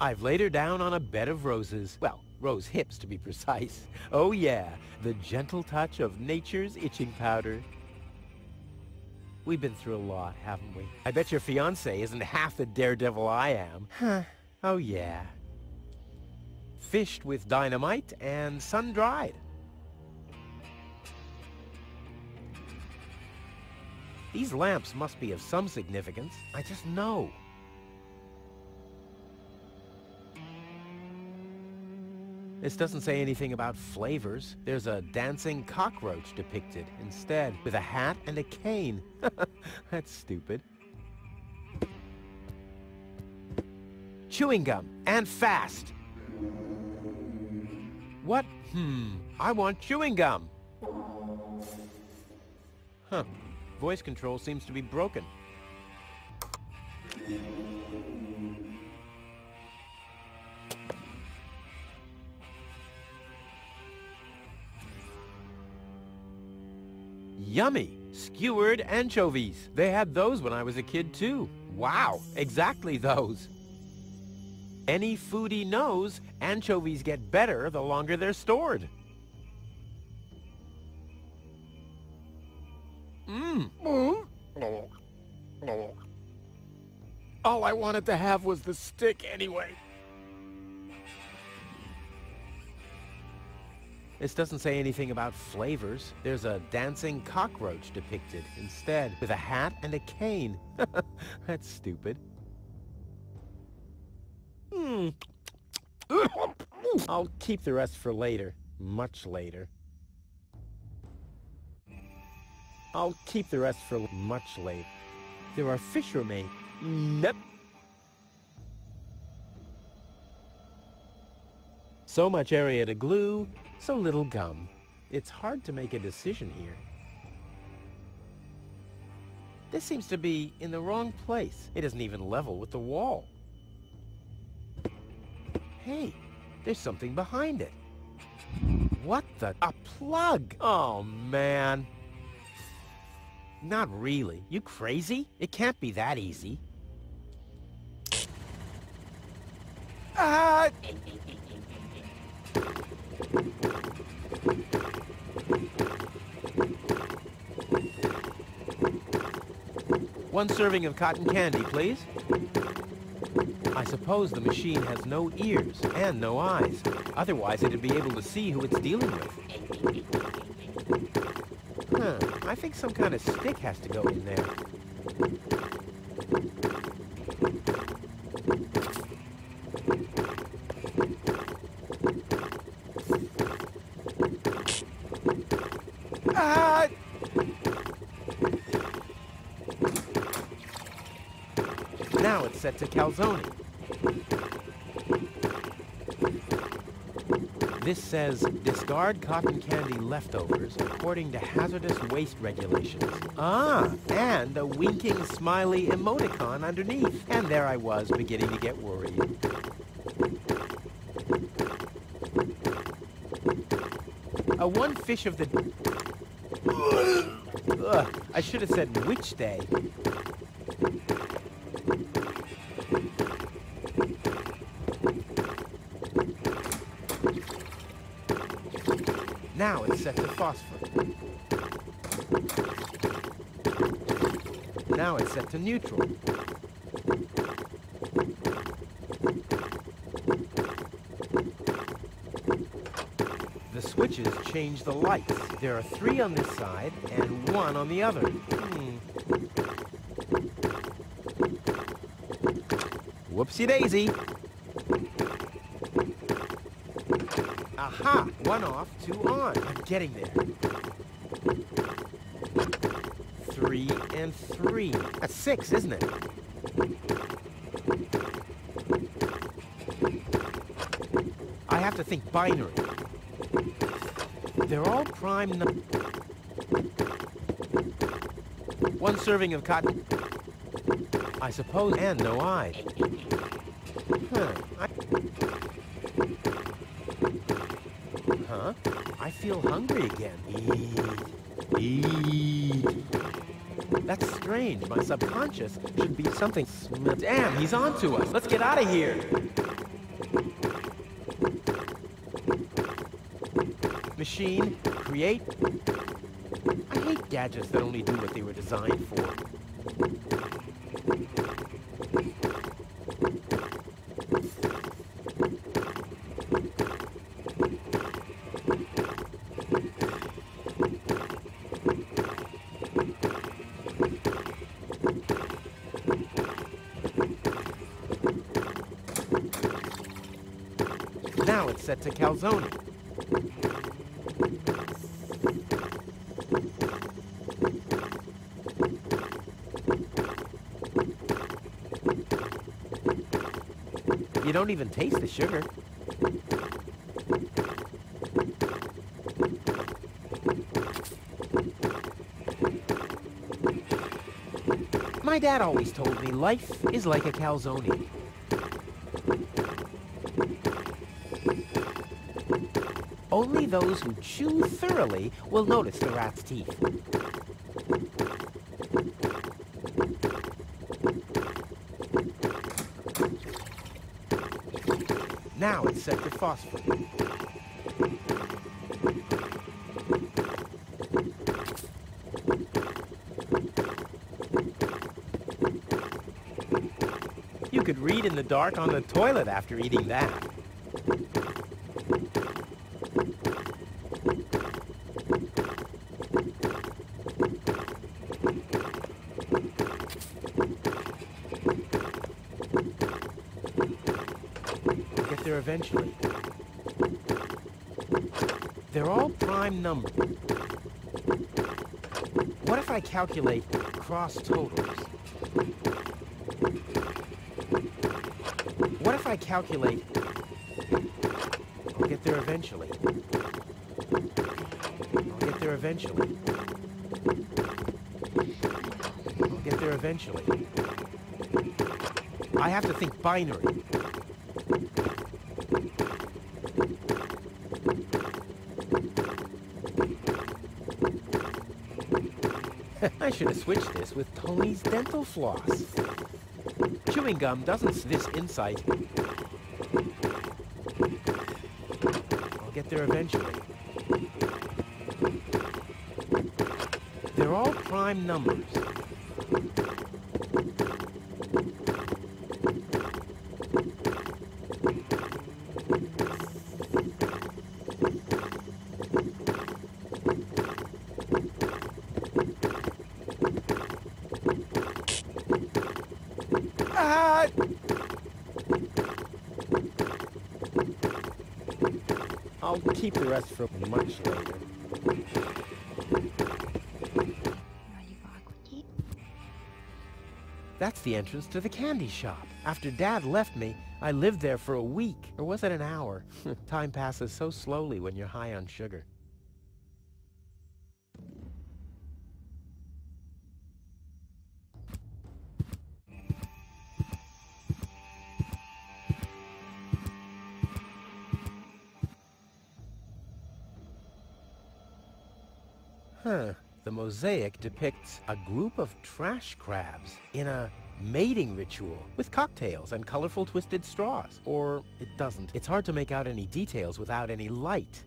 I've laid her down on a bed of roses. Well, rose hips to be precise. Oh yeah, the gentle touch of nature's itching powder. We've been through a lot, haven't we? I bet your fiancé isn't half the daredevil I am. Huh. Oh yeah. Fished with dynamite and sun-dried. These lamps must be of some significance. I just know. This doesn't say anything about flavors. There's a dancing cockroach depicted instead, with a hat and a cane. That's stupid. Chewing gum, and fast. What? I want chewing gum. Huh. Voice control seems to be broken. Yummy! Skewered anchovies. They had those when I was a kid, too. Wow, exactly those. Any foodie knows anchovies get better the longer they're stored. All I wanted to have was the stick anyway. This doesn't say anything about flavors. There's a dancing cockroach depicted instead, with a hat and a cane. That's stupid. I'll keep the rest for later. Much later. I'll keep the rest for much later. There are fish remain. Nope. So much area to glue, so little gum. It's hard to make a decision here. This seems to be in the wrong place. It isn't even level with the wall. Hey, there's something behind it. What the? A plug! Oh, man. Not really. You crazy? It can't be that easy. Ah! One serving of cotton candy, please. I suppose the machine has no ears and no eyes. Otherwise, it'd be able to see who it's dealing with. Huh. I think some kind of stick has to go in there. Ah! Now it's set to calzone. This says, discard cotton candy leftovers according to hazardous waste regulations. Ah, and a winking smiley emoticon underneath. And there I was, beginning to get worried. One fish of the... Ugh, I should have said which day. Now it's set to phosphor. Now it's set to neutral. The switches change the lights. There are 3 on this side and 1 on the other. Whoopsie-daisy. Aha! 1 off, 2 on. I'm getting there. 3 and 3. That's 6, isn't it? I have to think binary. They're all prime numbers. 1 serving of cotton. I suppose, and no eyes. Huh? I feel hungry again. Eat. That's strange. My subconscious should be something... Damn, he's on to us. Let's get out of here. machine, create. I hate gadgets that only do what they were designed for. Now it's set to calzone. You don't even taste the sugar. My dad always told me life is like a calzone. Only those who chew thoroughly will notice the rat's teeth. Now it's set to phosphorus. You could read in the dark on the toilet after eating that. There eventually. They're all prime numbers. What if I calculate cross totals? What if I calculate... I'll get there eventually. I'll get there eventually. I'll get there eventually. I have to think binary. I should have switched this with Tony's dental floss. Chewing gum doesn't this insight. I'll get there eventually. They're all prime numbers. I'll keep the rest for much later. That's the entrance to the candy shop. After Dad left me, I lived there for a week. Or was it an hour? Time passes so slowly when you're high on sugar. The mosaic depicts a group of trash crabs in a mating ritual with cocktails and colorful twisted straws. Or it doesn't. It's hard to make out any details without any light.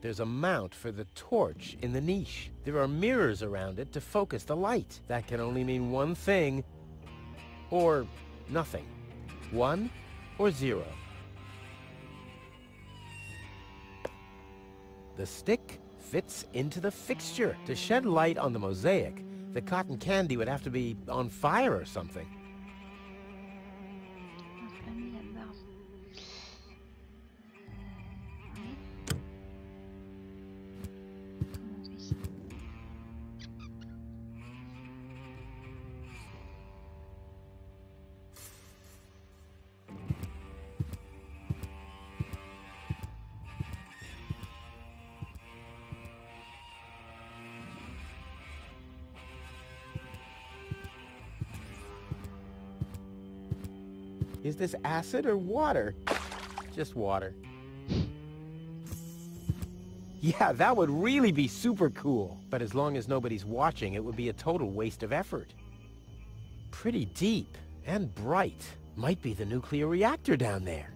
There's a mount for the torch in the niche. There are mirrors around it to focus the light. That can only mean one thing. Or nothing. 1 or 0. The stick fits into the fixture. To shed light on the mosaic, the cotton candy would have to be on fire or something. Is this acid or water? Just water. Yeah, that would really be super cool. But as long as nobody's watching, it would be a total waste of effort. Pretty deep and bright. Might be the nuclear reactor down there.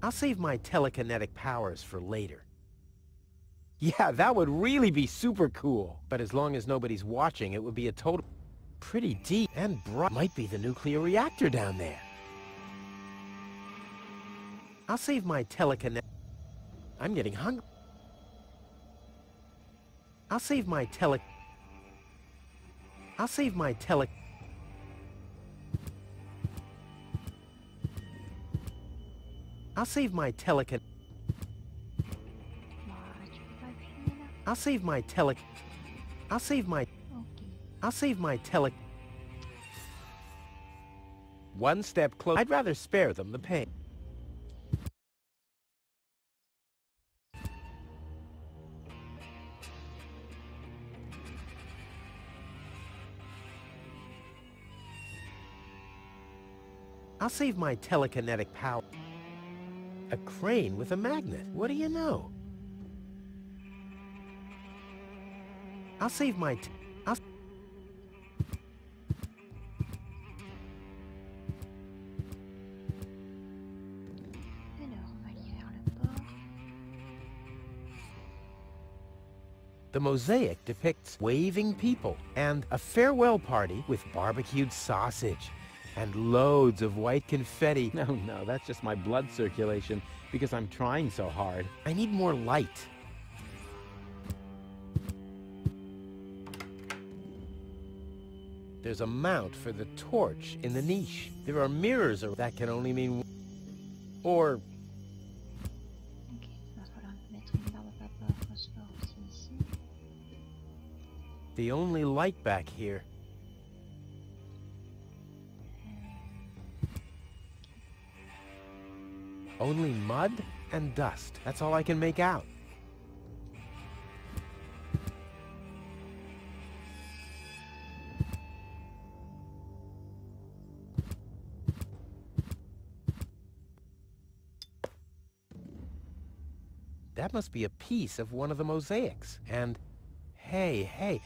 I'll save my telekinetic powers for later. Yeah, that would really be super cool. But as long as nobody's watching, it would be a total... Pretty deep and bright. Might be the nuclear reactor down there. I'll save my telekinetic... I'm getting hungry. I'll save my tele... I'll save my tele... I'll save my telecon... I'll save my tele... I'll save my... I'll save my tele... One step closer. I'd rather spare them the pain. I'll save my telekinetic power. A crane with a magnet. What do you know? I'll save my... I'll... The mosaic depicts waving people and a farewell party with barbecued sausage and loads of white confetti. No, that's just my blood circulation because I'm trying so hard. I need more light. There's a mount for the torch in the niche. There are mirrors that can only mean... Or... The only light back here. Only mud and dust. That's all I can make out. That must be a piece of one of the mosaics. And hey!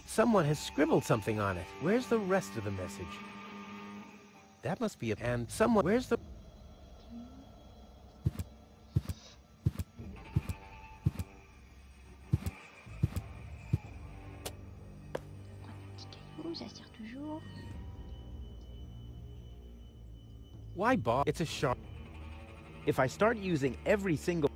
Someone has scribbled something on it. Where's the rest of the message? That must be a... And someone... Where's the... Why, Bob? It's a sharp... If I start using every single...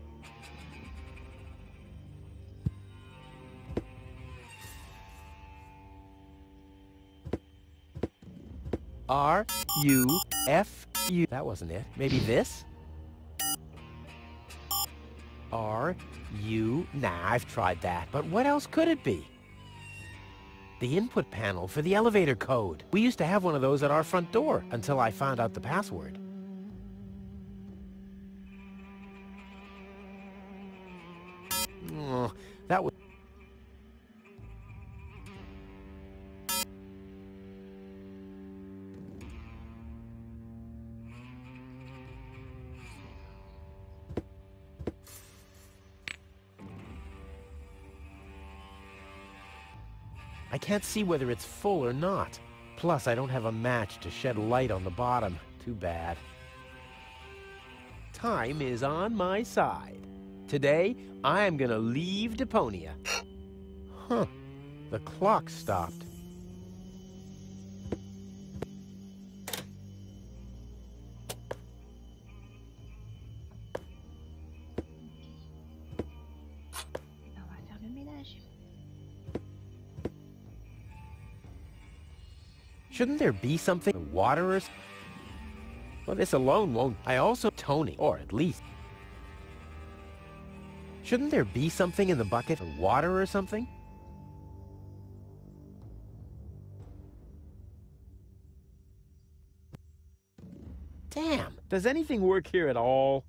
R-U-F-U... That wasn't it. Maybe this? R-U... Nah, I've tried that. But what else could it be? The input panel for the elevator code. We used to have one of those at our front door until I found out the password. Oh, that was... I can't see whether it's full or not. Plus, I don't have a match to shed light on the bottom. Too bad. Time is on my side. Today, I am gonna leave Deponia. Huh. The clock stopped. Shouldn't there be something? Water or... Well, this alone won't... I also... Tony, or at least... Shouldn't there be something in the bucket? Water or something? Damn! Does anything work here at all?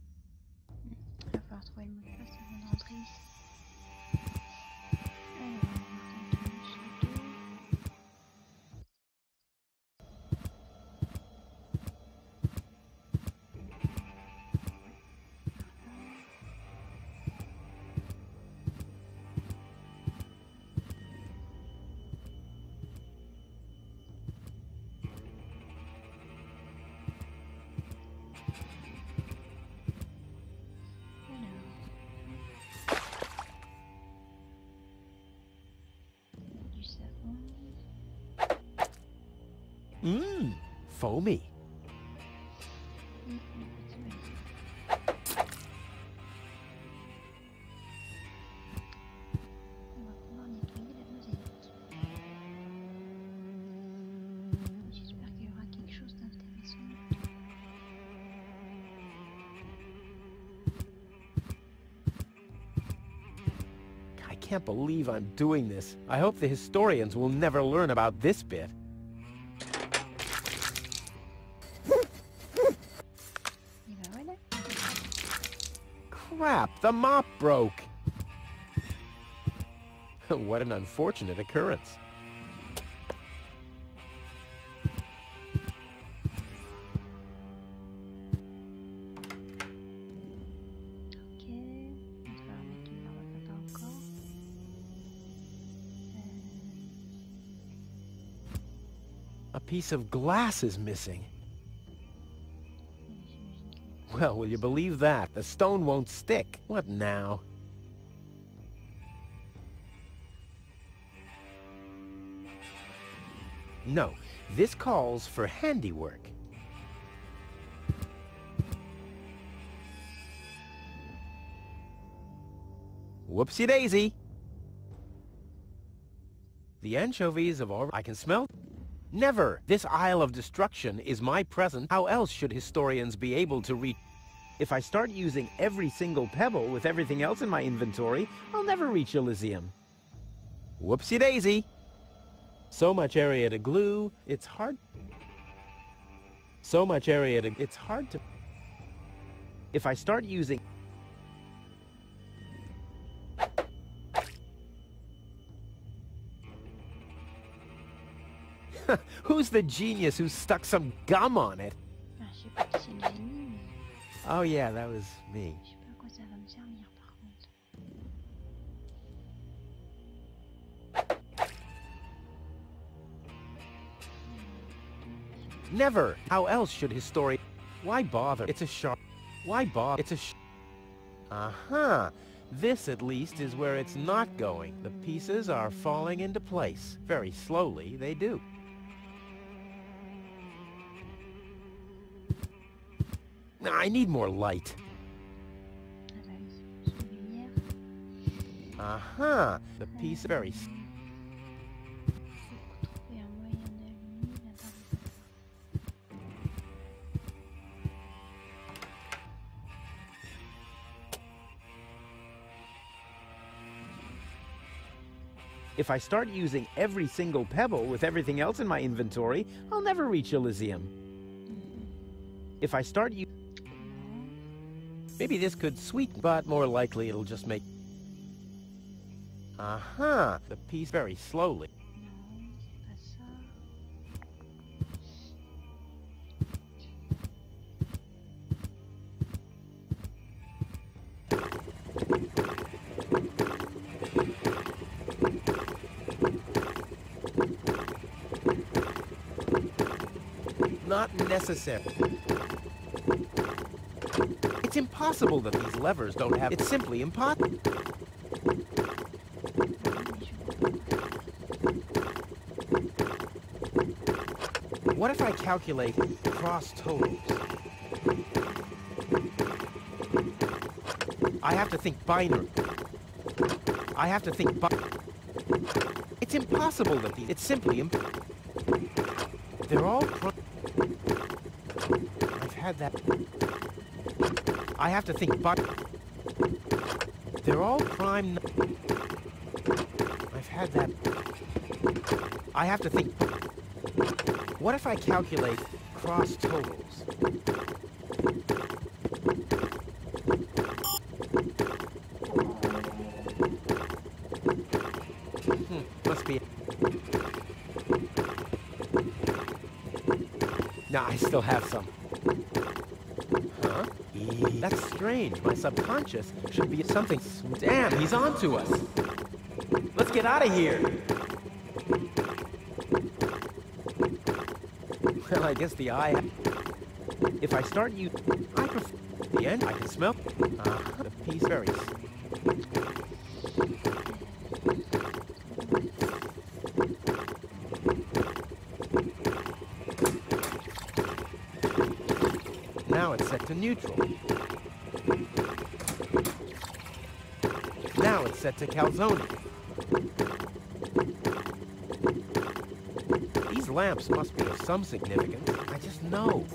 savon. Mmm, foamy. Et le petit Meli. On va pouvoir nettoyer la mosaique. J'espère qu'il y aura quelque chose d'intéressant. I can't believe I'm doing this. I hope the historians will never learn about this bit. Et ben voilà. Crap, the mop broke. What an unfortunate occurrence. Ok. On va remettre une barbe à papa encore. A piece of glass is missing. J'imagine que... Well, will you believe that? The stone won't stick. What now? No, this calls for handiwork. Whoopsie daisy. The anchovies have already... I can smell... Never! This Isle of Destruction is my present. How else should historians be able to reach... If I start using every single pebble with everything else in my inventory, I'll never reach Elysium. Whoopsie daisy! So much area to glue, it's hard... So much area to... It's hard to... If I start using... Who's the genius who stuck some gum on it? Ah, je sais pas qui c'est le génie, mais Oh yeah, that was me. je sais pas à quoi ça va me servir par contre. Never! How else should history... Why bother? It's a sharp... Why bother? It's a Uh-huh. This, at least, is where it's not going. The pieces are falling into place. Very slowly, they do. I need more light. Ah bah oui, c'est une lumière. Uh-huh. The piece very... Faut trouver un moyen d'allumer la barbe à papa. If I start using every single pebble with everything else in my inventory, I'll never reach Elysium. If I start using... Maybe this could sweeten, but more likely it'll just make... Uh-huh. The piece very slowly. Non, c'est pas ça. Not necessary. It's impossible that these levers don't have... It's simply impossible. What if I calculate cross totals? I have to think binary. I have to think It's impossible that these... It's simply They're all... I've had that... I have to think They're all prime... I've had that... I have to think... What if I calculate cross totals? Must be... Nah, I still have some. Huh? That's strange. My subconscious should be something... Damn, he's on to us. Let's get out of here. Well, I guess the eye... If I start you... I prefer... The end, I can smell... the piece varies. it's set to neutral. Now it's set to calzone. These lamps must be of some significance. I just know.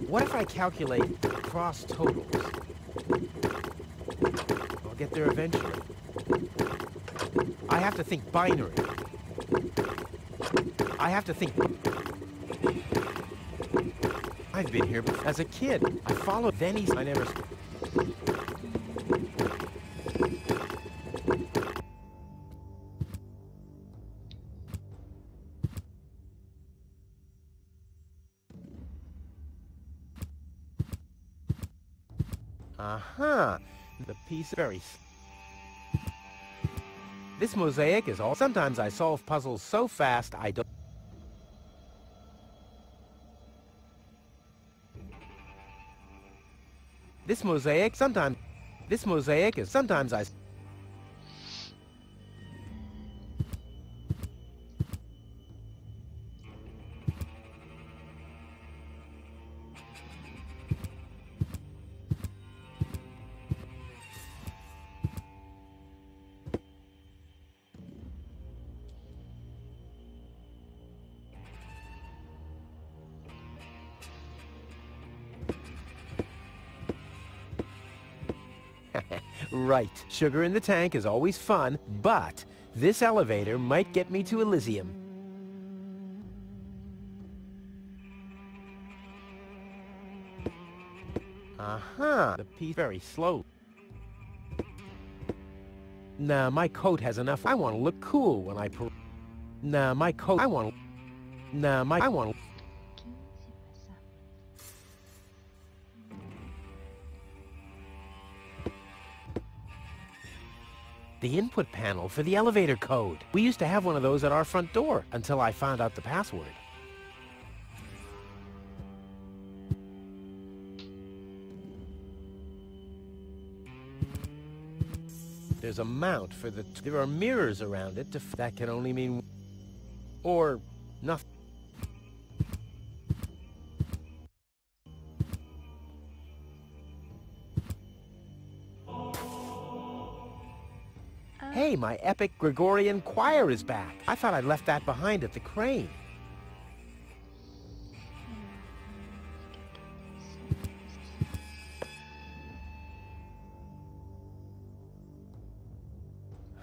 What if I calculate cross totals? I'll get there eventually. I have to think binary. I have to think... I've been here as a kid. I followed Denny's. I never... Uh-huh. The piece varies. This mosaic is all... Sometimes I solve puzzles so fast I don't... This mosaic sometimes... This mosaic is sometimes I... Right. Sugar in the tank is always fun, but this elevator might get me to Elysium. Uh-huh. The piece very slow. Nah, my coat has enough. I want to look cool when I Nah, my coat... I want... Nah, my... I want... The input panel for the elevator code. We used to have one of those at our front door until I found out the password. There's a mount for the... There are mirrors around it. That can only mean... Or nothing. Hey, my epic Gregorian choir is back. I thought I'd left that behind at the crane.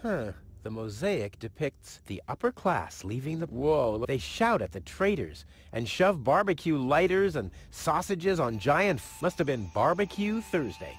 Huh. The mosaic depicts the upper class leaving the... Whoa, they shout at the traitors and shove barbecue lighters and sausages on giant... Must have been Barbecue Thursday.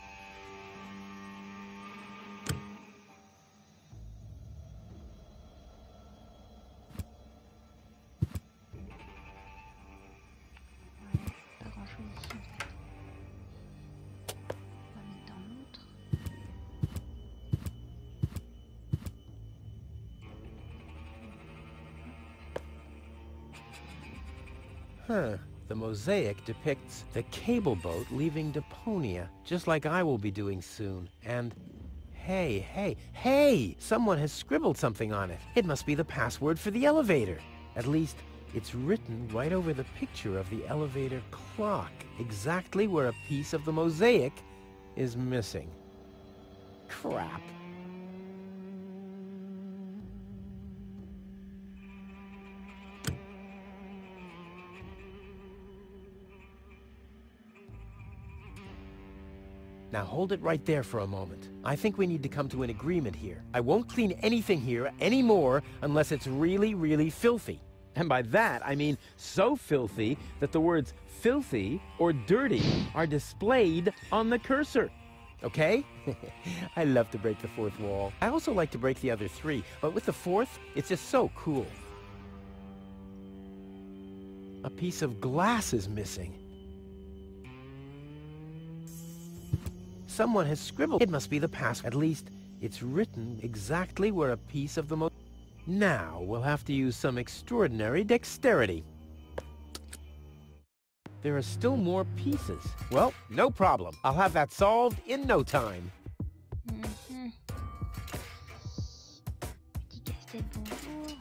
Huh. The mosaic depicts the cable boat leaving Deponia, just like I will be doing soon. And hey! Someone has scribbled something on it. It must be the password for the elevator. At least, it's written right over the picture of the elevator clock, exactly where a piece of the mosaic is missing. Crap. Now hold it right there for a moment. I think we need to come to an agreement here. I won't clean anything here anymore unless it's really, really filthy. And by that, I mean so filthy that the words filthy or dirty are displayed on the cursor. Okay? I love to break the fourth wall. I also like to break the other three, but with the fourth, it's just so cool. A piece of glass is missing. Someone has scribbled. It must be the password. At least, it's written exactly where a piece of the Now, we'll have to use some extraordinary dexterity. There are still more pieces. Well, no problem. I'll have that solved in no time. Petit casse-tête, bonjour.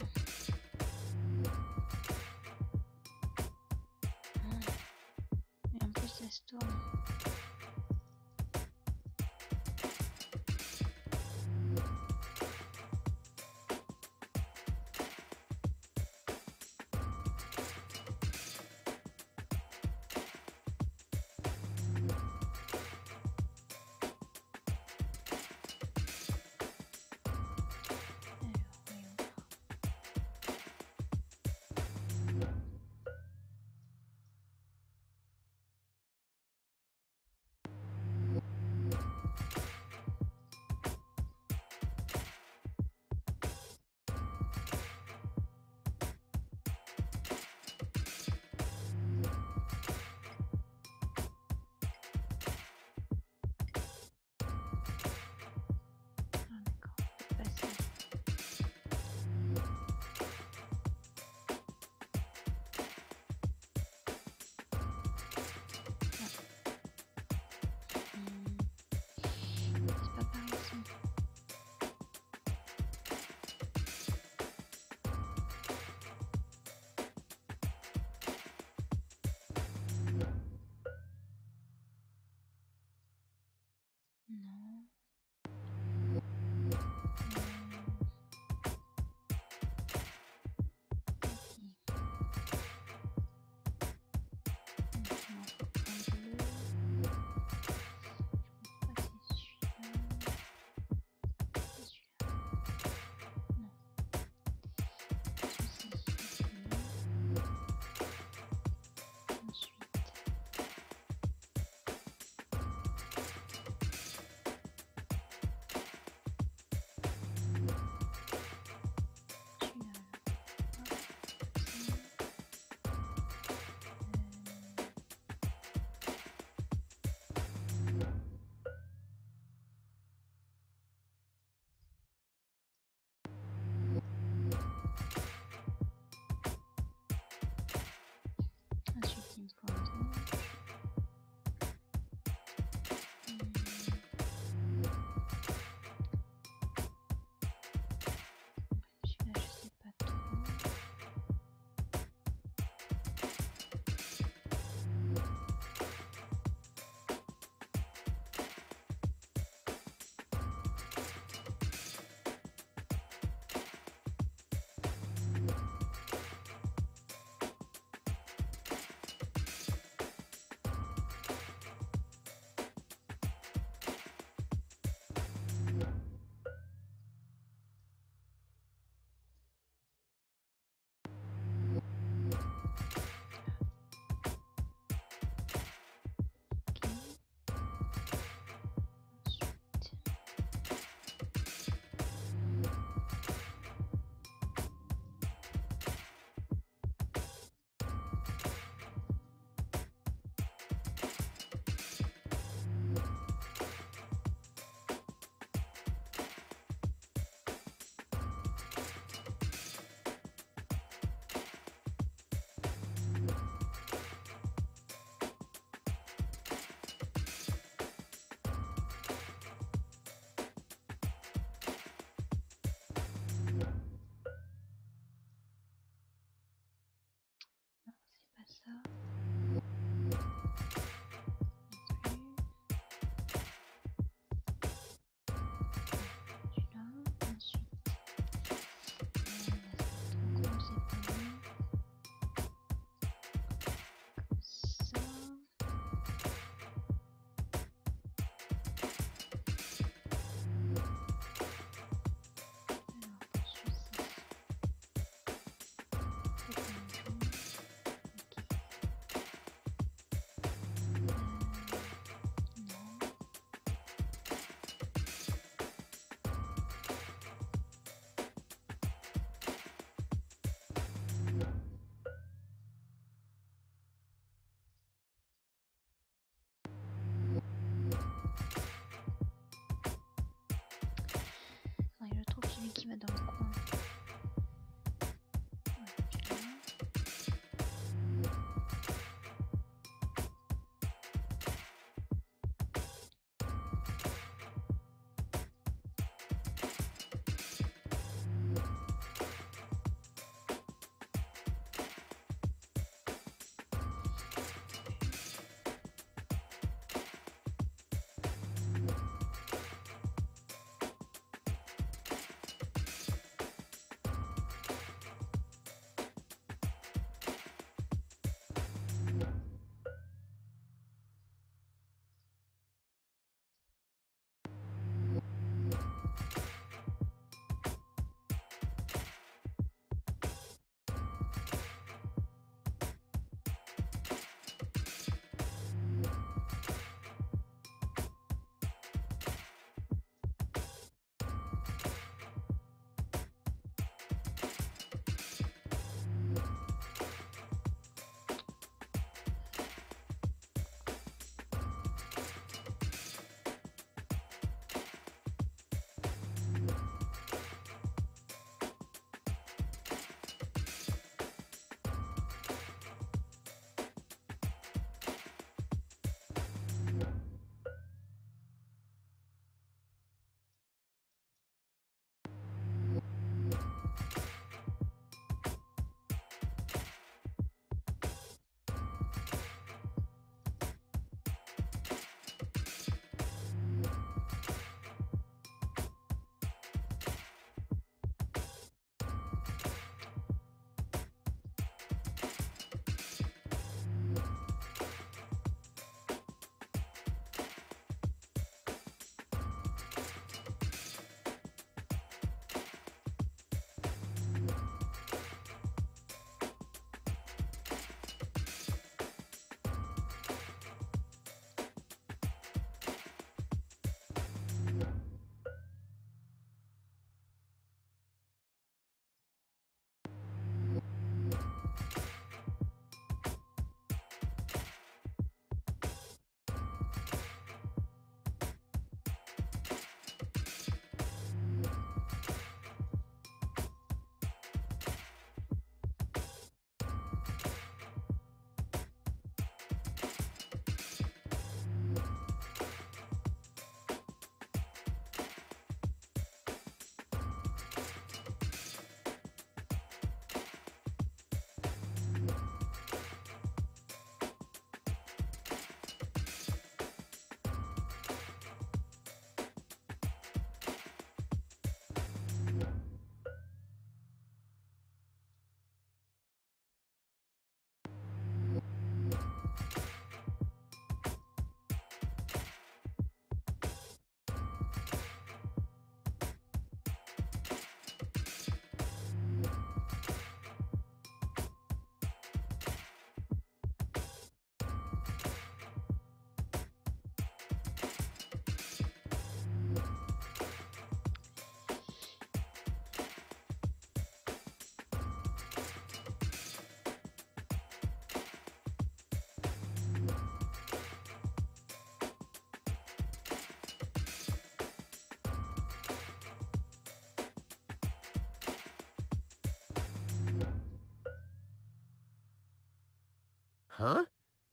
Huh?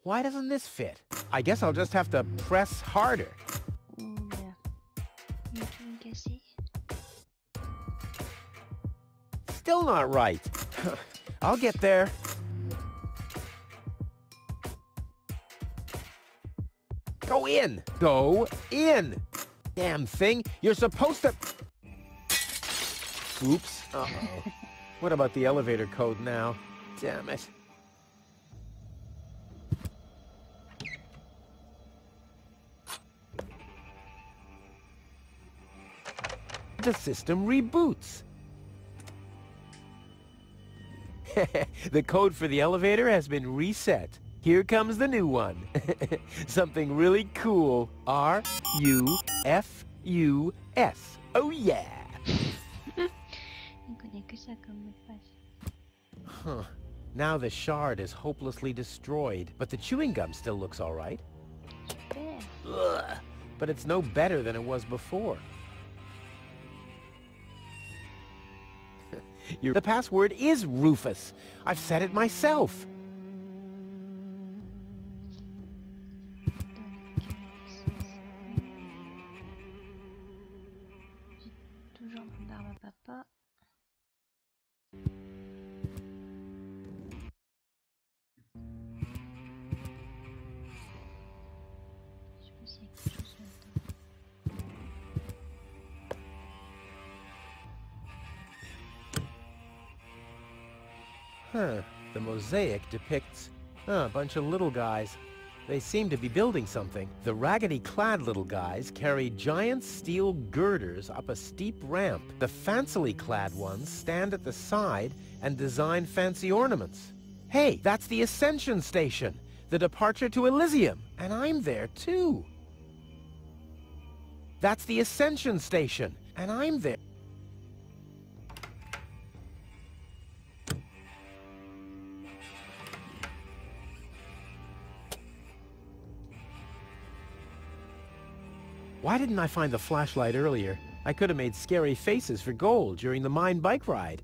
Why doesn't this fit? I guess I'll just have to press harder. Oula. Il y a tout une cassée. Still not right. I'll get there. Go in! Go in! Damn thing, you're supposed to... Oops. Uh-oh. What about the elevator code now? Damn it. The system reboots. The code for the elevator has been reset. Here comes the new one. Something really cool. R-U-F-U-S. Oh yeah! Il connaît que ça comme mot de passe. Huh. Now the shard is hopelessly destroyed, but the chewing gum still looks all right. Super. Ugh. But it's no better than it was before. The password is Rufus. I've said it myself. J'ai toujours mon barbe à papa. Je sais pas s'il y a quelque chose là-dedans. Huh. The mosaic depicts a bunch of little guys. They seem to be building something. The raggedy-clad little guys carry giant steel girders up a steep ramp. The fancily-clad ones stand at the side and design fancy ornaments. Hey, that's the Ascension Station, the departure to Elysium, and I'm there too. That's the Ascension Station, and I'm there. Why didn't I find the flashlight earlier? I could have made scary faces for gold during the mine bike ride.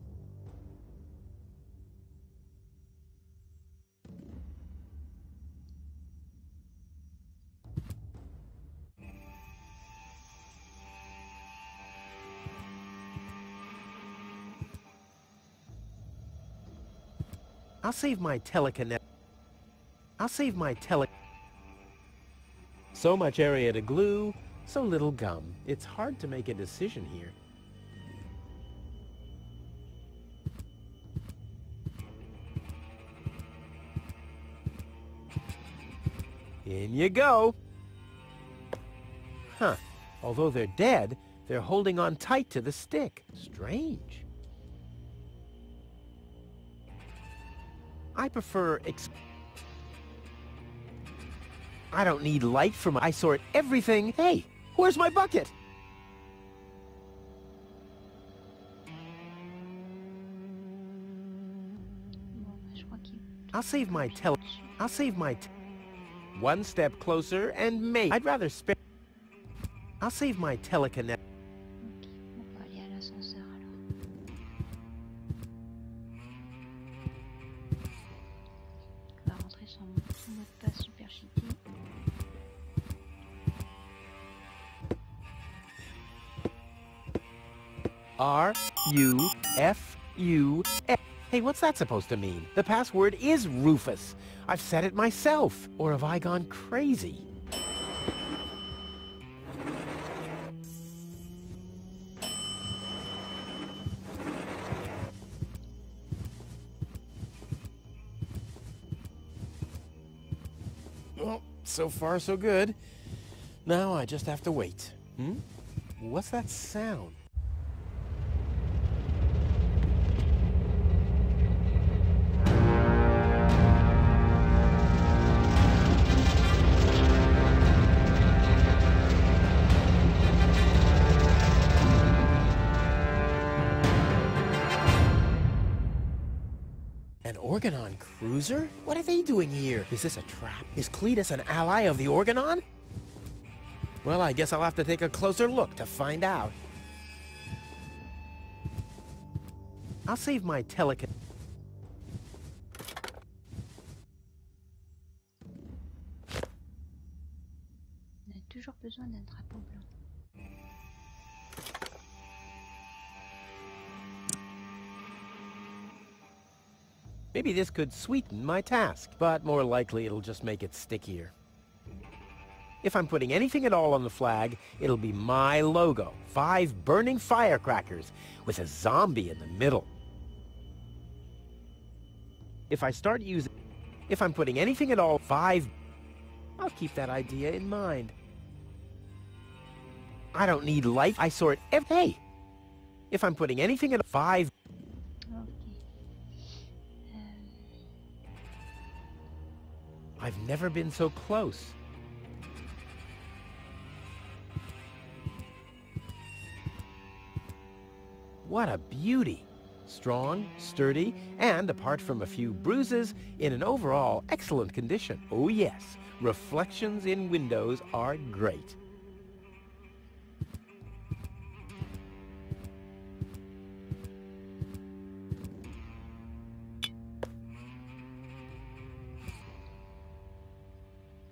I'll save my telekinet. So much area to glue. So little gum. It's hard to make a decision here. In you go. Huh. Although they're dead, they're holding on tight to the stick. Strange. I prefer I don't need light for my... I sort everything... Hey! Where's my bucket? Bon, je crois qu'il... I'll save my one step closer and make... I'd rather spare... I'll save my telekinetic... Ok, on va aller à l'ascenseur alors. On va rentrer sur mon mot de passe super cheaté. R-U-F-U-S. Hey, what's that supposed to mean? The password is Rufus. I've said it myself. Or have I gone crazy? Well, so far so good. Now I just have to wait. What's that sound? An Organon cruiser? What are they doing here? Is this a trap? Is Cletus an ally of the Organon? Well, I guess I'll have to take a closer look to find out. I'll save my besoin d'un drapeau blanc. Maybe this could sweeten my task, but more likely it'll just make it stickier. If I'm putting anything at all on the flag, it'll be my logo. 5 burning firecrackers with a zombie in the middle. If I'm putting anything at all, 5... I'll keep that idea in mind. I don't need light. I sort hey! If I'm putting anything at 5... I've never been so close. What a beauty! Strong, sturdy, and apart from a few bruises, in an overall excellent condition. Oh yes, reflections in windows are great.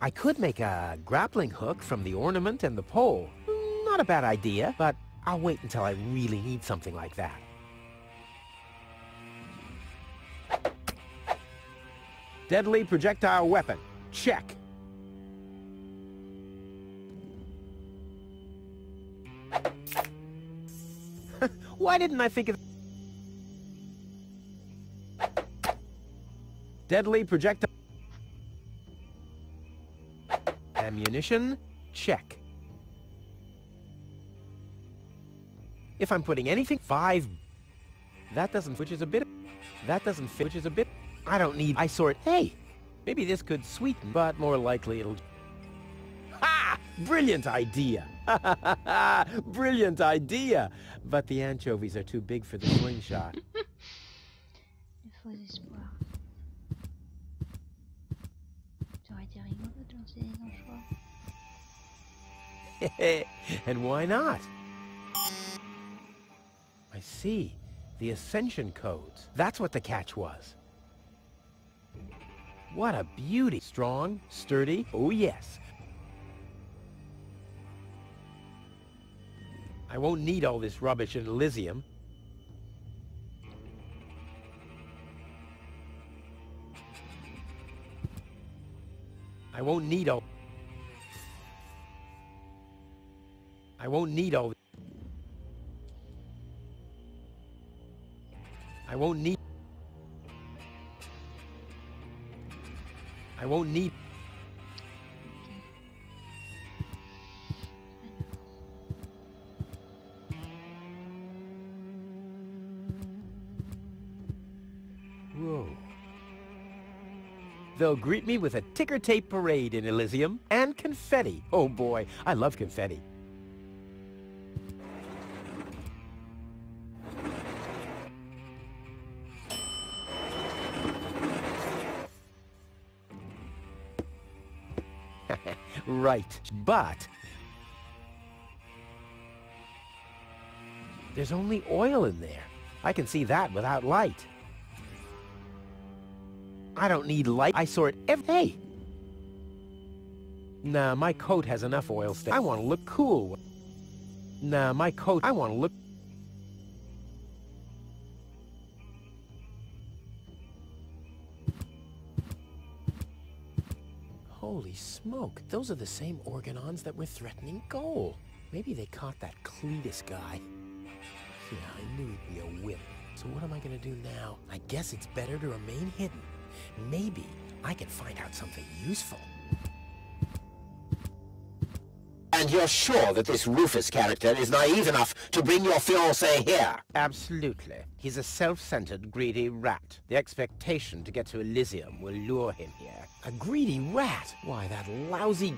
I could make a grappling hook from the ornament and the pole. Not a bad idea, but I'll wait until I really need something like that. Deadly projectile weapon. Check. Why didn't I think of... Deadly projectile... Ammunition, check. If I'm putting anything, 5... That doesn't, which is a bit... That doesn't fit, which is a bit... I don't need... I sort... Hey! Maybe this could sweeten, but more likely it'll... Ha! Brilliant idea! Brilliant idea! But the anchovies are too big for the slingshot. Le faux espoir. Ça aurait été rigolo de lancer des anchois. And why not? I see. The ascension codes. That's what the catch was. What a beauty. Strong, sturdy. Oh yes. I won't need all this rubbish in Elysium. I won't need all... I won't need all... I won't need... I won't need... Whoa. They'll greet me with a ticker tape parade in Elysium and confetti. Oh boy, I love confetti. Right, but there's only oil in there. I can see that without light. I don't need light. I sort hey! Nah, my coat has enough oil stains. I want to look cool. Nah, my coat... I want to look... Holy smoke, those are the same organons that were threatening Goal. Maybe they caught that Cletus guy. Yeah, I knew he'd be a whip. So what am I gonna do now? I guess it's better to remain hidden. Maybe I can find out something useful. And you're sure that this Rufus character is naive enough to bring your fiancé here? Absolutely. He's a self-centered, greedy rat. The expectation to get to Elysium will lure him here. A greedy rat? Why, that lousy...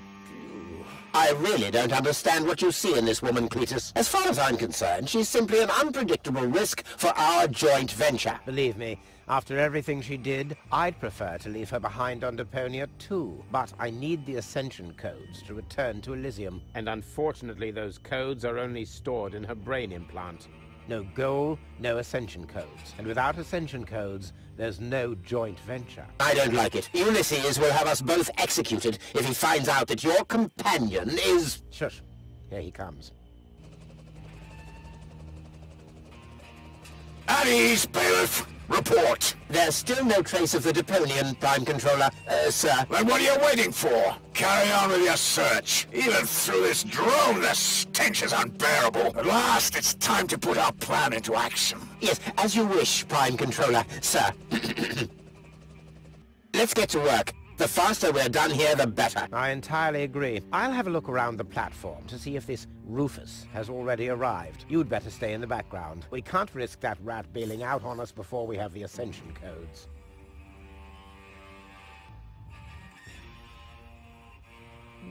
I really don't understand what you see in this woman, Cletus. As far as I'm concerned, she's simply an unpredictable risk for our joint venture. Believe me, after everything she did, I'd prefer to leave her behind on Deponia too. But I need the Ascension codes to return to Elysium. And unfortunately, those codes are only stored in her brain implant. No goal, no Ascension codes. And without Ascension codes, there's no joint venture. I don't like it. Ulysses will have us both executed if he finds out that your companion is... Shush. Here he comes. At ease, Bailiff. Report. There's still no trace of the Deponian, Prime Controller, sir. Then what are you waiting for? Carry on with your search. Even through this drone, the stench is unbearable. At last, it's time to put our plan into action. Yes, as you wish, Prime Controller, sir. Let's get to work. The faster we're done here, the better. I entirely agree. I'll have a look around the platform to see if this Rufus has already arrived. You'd better stay in the background. We can't risk that rat bailing out on us before we have the ascension codes.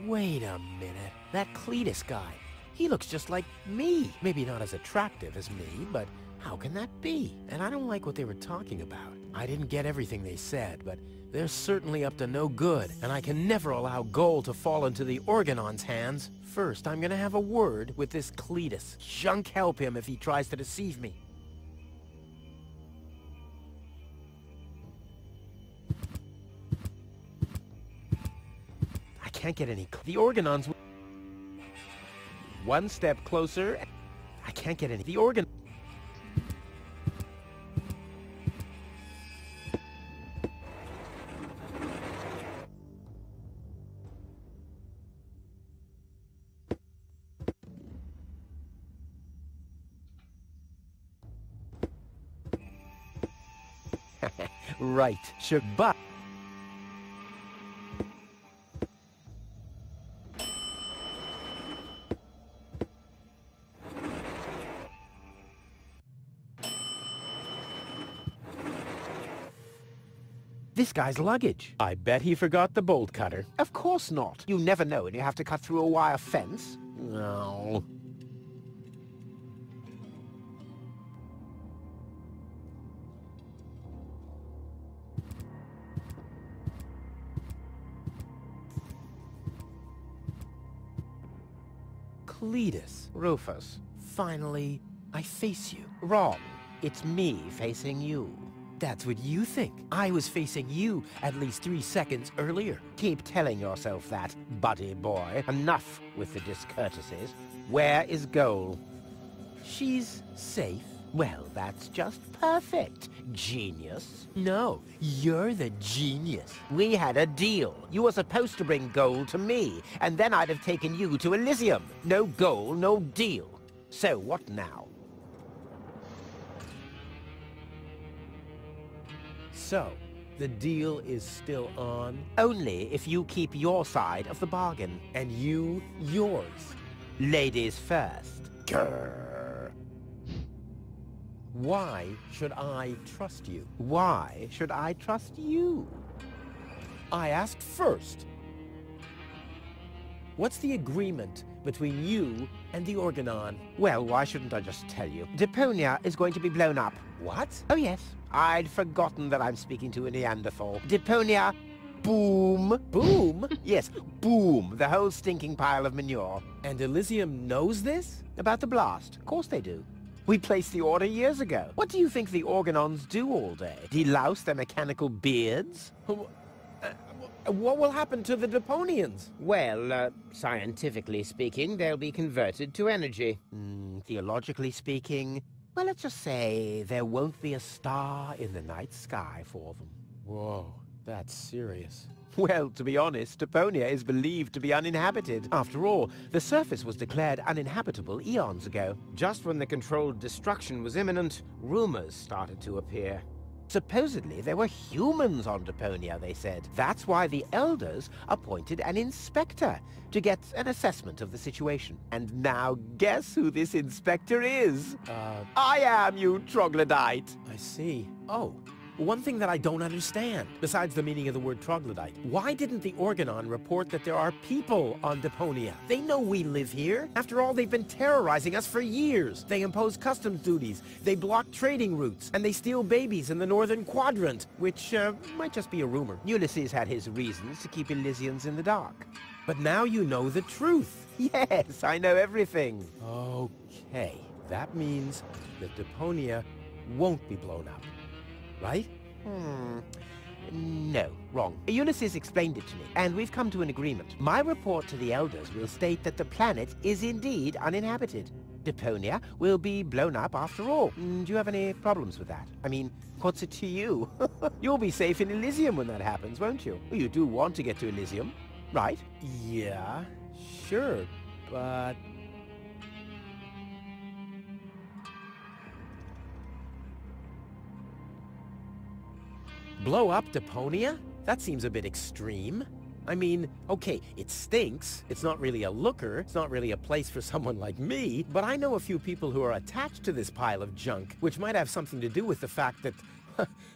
Wait a minute. That Cletus guy. He looks just like me. Maybe not as attractive as me, but how can that be? And I don't like what they were talking about. I didn't get everything they said, but they're certainly up to no good, and I can never allow gold to fall into the Organon's hands. First, I'm gonna have a word with this Cletus. Junk help him if he tries to deceive me. I can't get any... The Organon's... One step closer... I can't get any... The Organ... Right, sure, but... This guy's luggage. I bet he forgot the bolt cutter. Of course not. You never know when you have to cut through a wire fence. No. Cletus. Rufus. Finally, I face you. Wrong. It's me facing you. That's what you think. I was facing you at least 3 seconds earlier. Keep telling yourself that, buddy boy. Enough with the discourtesies. Where is Goal? She's safe. Well, that's just perfect. Genius. No, you're the genius. We had a deal. You were supposed to bring Gold to me, and then I'd have taken you to Elysium. No goal, no deal. So what now? So, the deal is still on? Only if you keep your side of the bargain. And you, yours. Ladies first. Grrr. Why should I trust you? Why should I trust you? I asked first. What's the agreement between you and the Organon? Well, why shouldn't I just tell you? Deponia is going to be blown up. What? Oh, yes. I'd forgotten that I'm speaking to a Neanderthal. Deponia, boom. Boom? Yes, boom. The whole stinking pile of manure. And Elysium knows this? About the blast. Of course they do. We placed the order years ago. What do you think the Organons do all day? Delouse their mechanical beards? What will happen to the Deponians? Well, scientifically speaking, they'll be converted to energy. Theologically speaking, well, let's just say there won't be a star in the night sky for them. Whoa, that's serious. Well, to be honest, Deponia is believed to be uninhabited. After all, the surface was declared uninhabitable eons ago. Just when the controlled destruction was imminent, rumors started to appear. Supposedly, there were humans on Deponia, they said. That's why the Elders appointed an inspector to get an assessment of the situation. And now, guess who this inspector is? I am, you troglodyte! I see. Oh. One thing that I don't understand, besides the meaning of the word troglodyte, why didn't the Organon report that there are people on Deponia? They know we live here. After all, they've been terrorizing us for years. They impose customs duties, they block trading routes, and they steal babies in the northern quadrant, which might just be a rumor. Ulysses had his reasons to keep Elysians in the dark. But now you know the truth. Yes, I know everything. Okay, that means that Deponia won't be blown up. Right? No, wrong. Ulysses explained it to me, and we've come to an agreement. My report to the elders will state that the planet is indeed uninhabited. Deponia will be blown up after all. Do you have any problems with that? I mean, what's it to you? You'll be safe in Elysium when that happens, won't you? You do want to get to Elysium, right? Yeah, sure, but... Blow up Deponia? That seems a bit extreme. I mean, okay, it stinks. It's not really a looker. It's not really a place for someone like me. But I know a few people who are attached to this pile of junk, which might have something to do with the fact that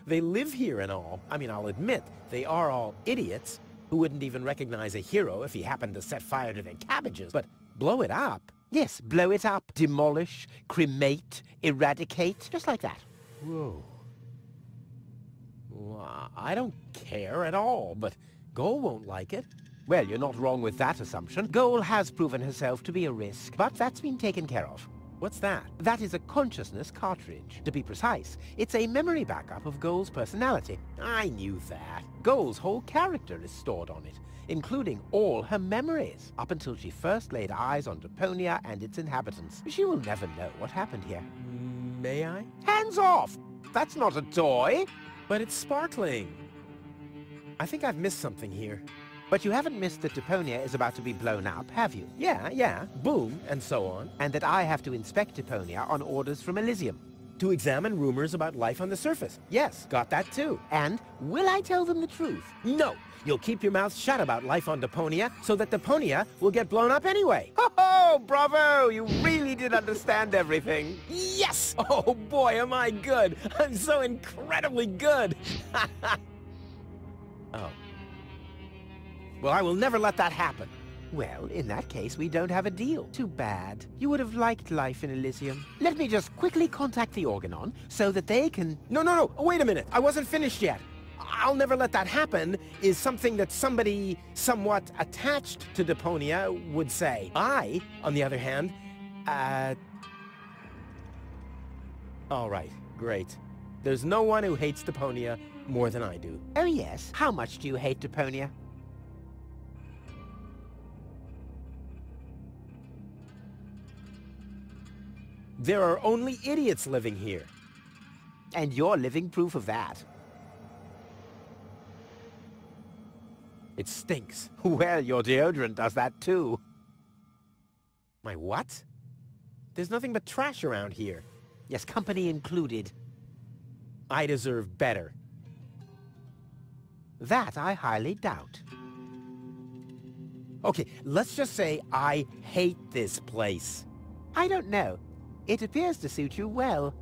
they live here and all. I mean, I'll admit, they are all idiots who wouldn't even recognize a hero if he happened to set fire to their cabbages. But blow it up? Yes, blow it up, demolish, cremate, eradicate, just like that. Whoa. Well, I don't care at all, but Goal won't like it. Well, you're not wrong with that assumption. Goal has proven herself to be a risk, but that's been taken care of. What's that? That is a consciousness cartridge. To be precise, it's a memory backup of Goal's personality. I knew that. Goal's whole character is stored on it, including all her memories, up until she first laid eyes on Deponia and its inhabitants. She will never know what happened here. May I? Hands off! That's not a toy! But it's sparkling. I think I've missed something here. But you haven't missed that Deponia is about to be blown up, have you? Yeah. Boom, and so on. And that I have to inspect Deponia on orders from Elysium. To examine rumors about life on the surface. Yes, got that too. And will I tell them the truth? No! You'll keep your mouth shut about life on Deponia, so that Deponia will get blown up anyway. Ho-ho! Bravo! You really did understand everything. Yes! Oh boy, am I good! I'm so incredibly good! Oh. Well, I will never let that happen. Well, in that case, we don't have a deal. Too bad. You would have liked life in Elysium. Let me just quickly contact the Organon, so that they can... No, wait a minute. I wasn't finished yet. I'll never let that happen is something that somebody somewhat attached to Deponia would say. I, on the other hand, all right, great. There's no one who hates Deponia more than I do. Oh yes? How much do you hate Deponia? There are only idiots living here. And you're living proof of that. It stinks. Well, your deodorant does that too. My what? There's nothing but trash around here. Yes, company included. I deserve better. That I highly doubt. Okay, let's just say I hate this place. I don't know. It appears to suit you well.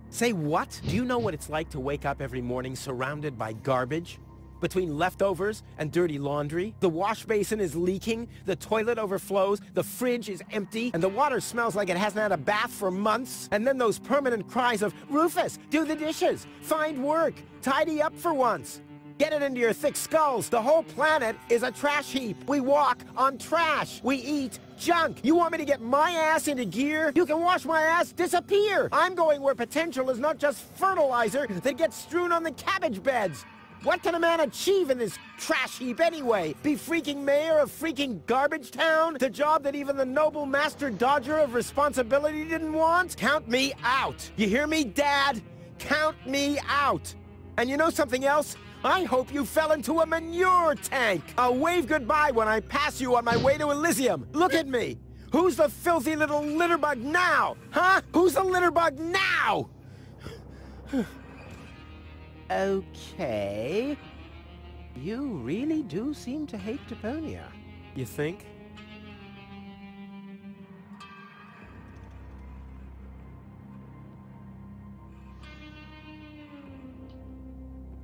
Say what? Do you know what it's like to wake up every morning surrounded by garbage? Between leftovers and dirty laundry, the wash basin is leaking, the toilet overflows, the fridge is empty, and the water smells like it hasn't had a bath for months. And then those permanent cries of, Rufus, do the dishes, find work, tidy up for once. Get it into your thick skulls. The whole planet is a trash heap. We walk on trash. We eat junk. You want me to get my ass into gear? You can watch my ass disappear. I'm going where potential is not just fertilizer that gets strewn on the cabbage beds. What can a man achieve in this trash heap anyway? Be freaking mayor of freaking garbage town? The job that even the noble master dodger of responsibility didn't want? Count me out. You hear me, Dad? Count me out. And you know something else? I hope you fell into a manure tank. I'll wave goodbye when I pass you on my way to Elysium. Look at me. Who's the filthy little litterbug now? Huh? Who's the litterbug now? Okay. You really do seem to hate Deponia. You think?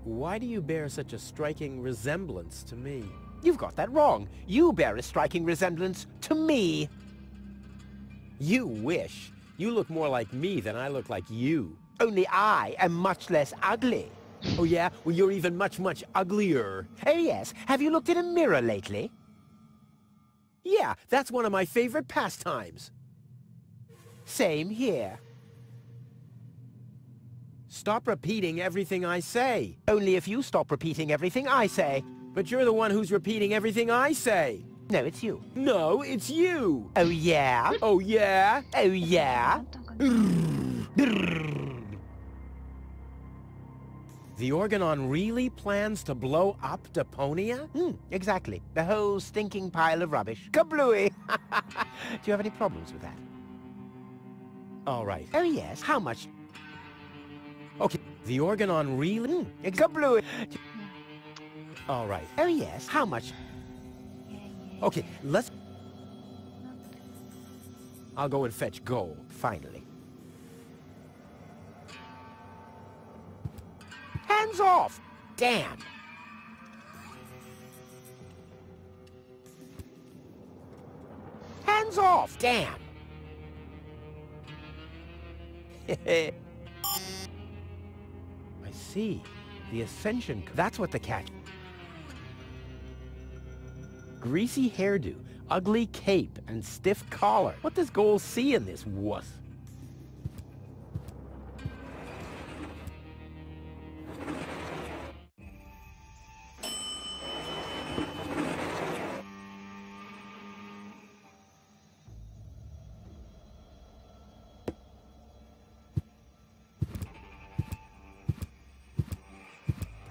Why do you bear such a striking resemblance to me? You've got that wrong. You bear a striking resemblance to me. You wish. You look more like me than I look like you. Only I am much less ugly. Oh yeah? Well, you're even much, much uglier. Oh yes. Have you looked in a mirror lately? Yeah, that's one of my favorite pastimes. Same here. Stop repeating everything I say. Only if you stop repeating everything I say. But you're the one who's repeating everything I say. No, it's you. No, it's you. Oh, yeah? Oh, yeah? Oh, yeah? The Organon really plans to blow up Deponia? Exactly. The whole stinking pile of rubbish. Kablooey! Do you have any problems with that? All right. Oh, yes. How much? Okay. The Organon really... Kablooey! All right. Oh, yes. How much? Okay, let's... I'll go and fetch gold. Finally. Hands off! Damn! Hands off! Damn! I see. The Ascension... That's what the cat... Greasy hairdo, ugly cape, and stiff collar. What does Goal see in this wuss?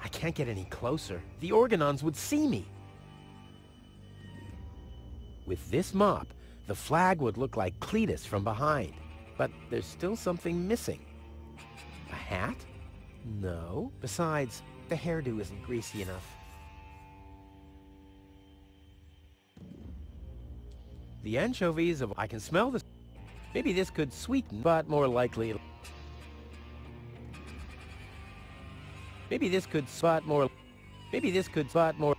I can't get any closer. The Organons would see me. With this mop, the flag would look like Cletus from behind. But there's still something missing. A hat? No. Besides, the hairdo isn't greasy enough. The anchovies of... I can smell this. Maybe this could sweeten, but more likely... Maybe this could spot more... Maybe this could spot more...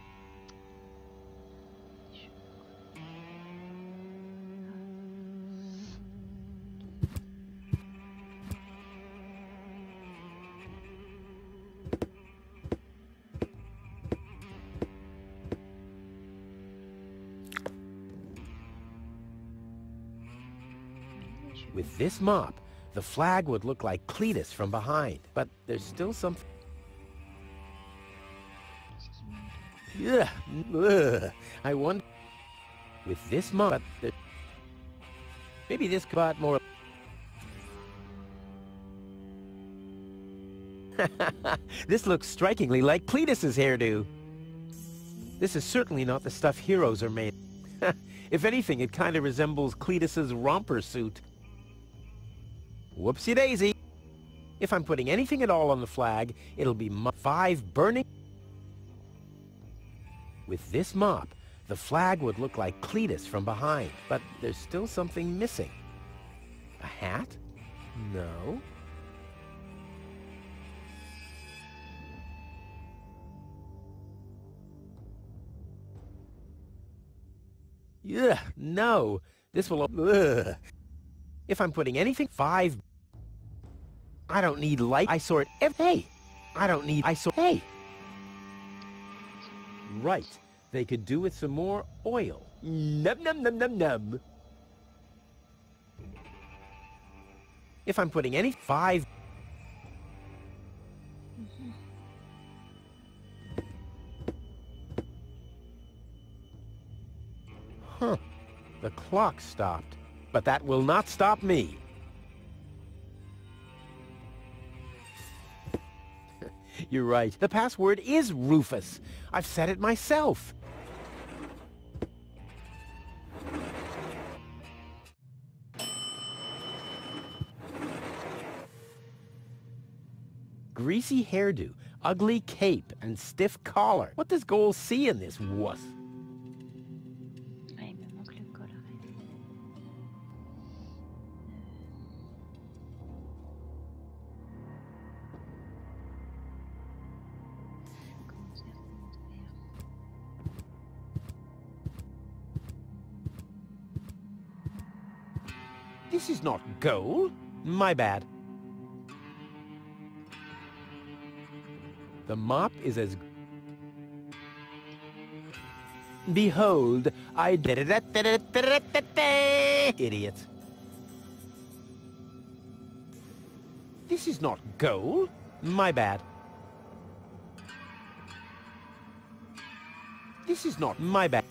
With this mop, the flag would look like Cletus from behind, but there's still something... Ugh, ugh, I wonder... With this mop, but maybe this could spot more... This looks strikingly like Cletus's hairdo. This is certainly not the stuff heroes are made. If anything, it kind of resembles Cletus's romper suit. Whoopsie daisy. If I'm putting anything at all on the flag, it'll be 5 burning... With this mop, the flag would look like Cletus from behind, but there's still something missing. A hat? No. Yeah, no. This will... Ugh. If I'm putting anything... 5... I don't need light. I sort... Hey! I don't need... I sort... Hey! Right. They could do with some more oil. Nub, nub, nub, nub, nub. If I'm putting any... 5... Huh. The clock stopped. But that will not stop me. You're right. The password is Rufus. I've said it myself. Greasy hairdo, ugly cape, and stiff collar. What does Goal see in this wuss? Ah, il me manque le col. Comment faire? This is not gold. My bad. The mop is as... Behold, I did it. Idiot. This is not gold. My bad. This is not my bad.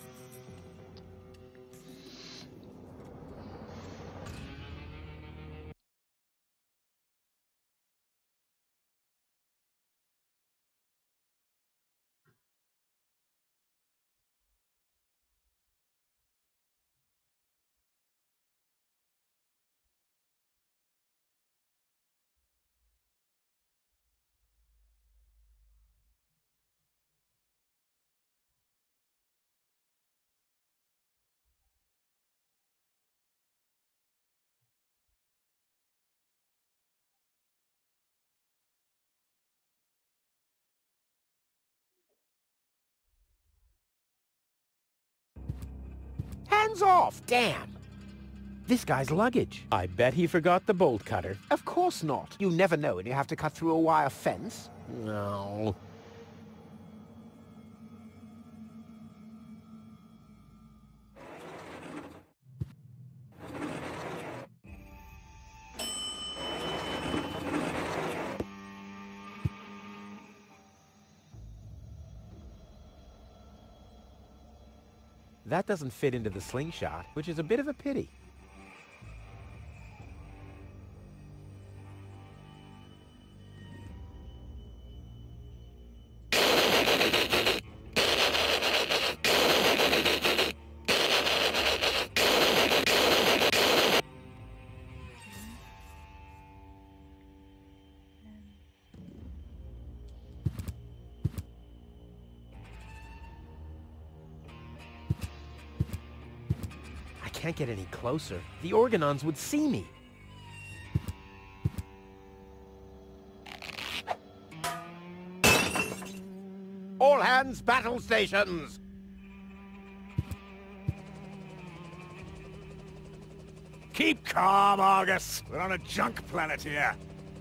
Hands off! Damn! This guy's luggage. I bet he forgot the bolt cutter. Of course not. You never know when you have to cut through a wire fence. No. That doesn't fit into the slingshot, which is a bit of a pity. Can't get any closer. The organons would see me. All hands, battle stations! Keep calm, Argus. We're on a junk planet here.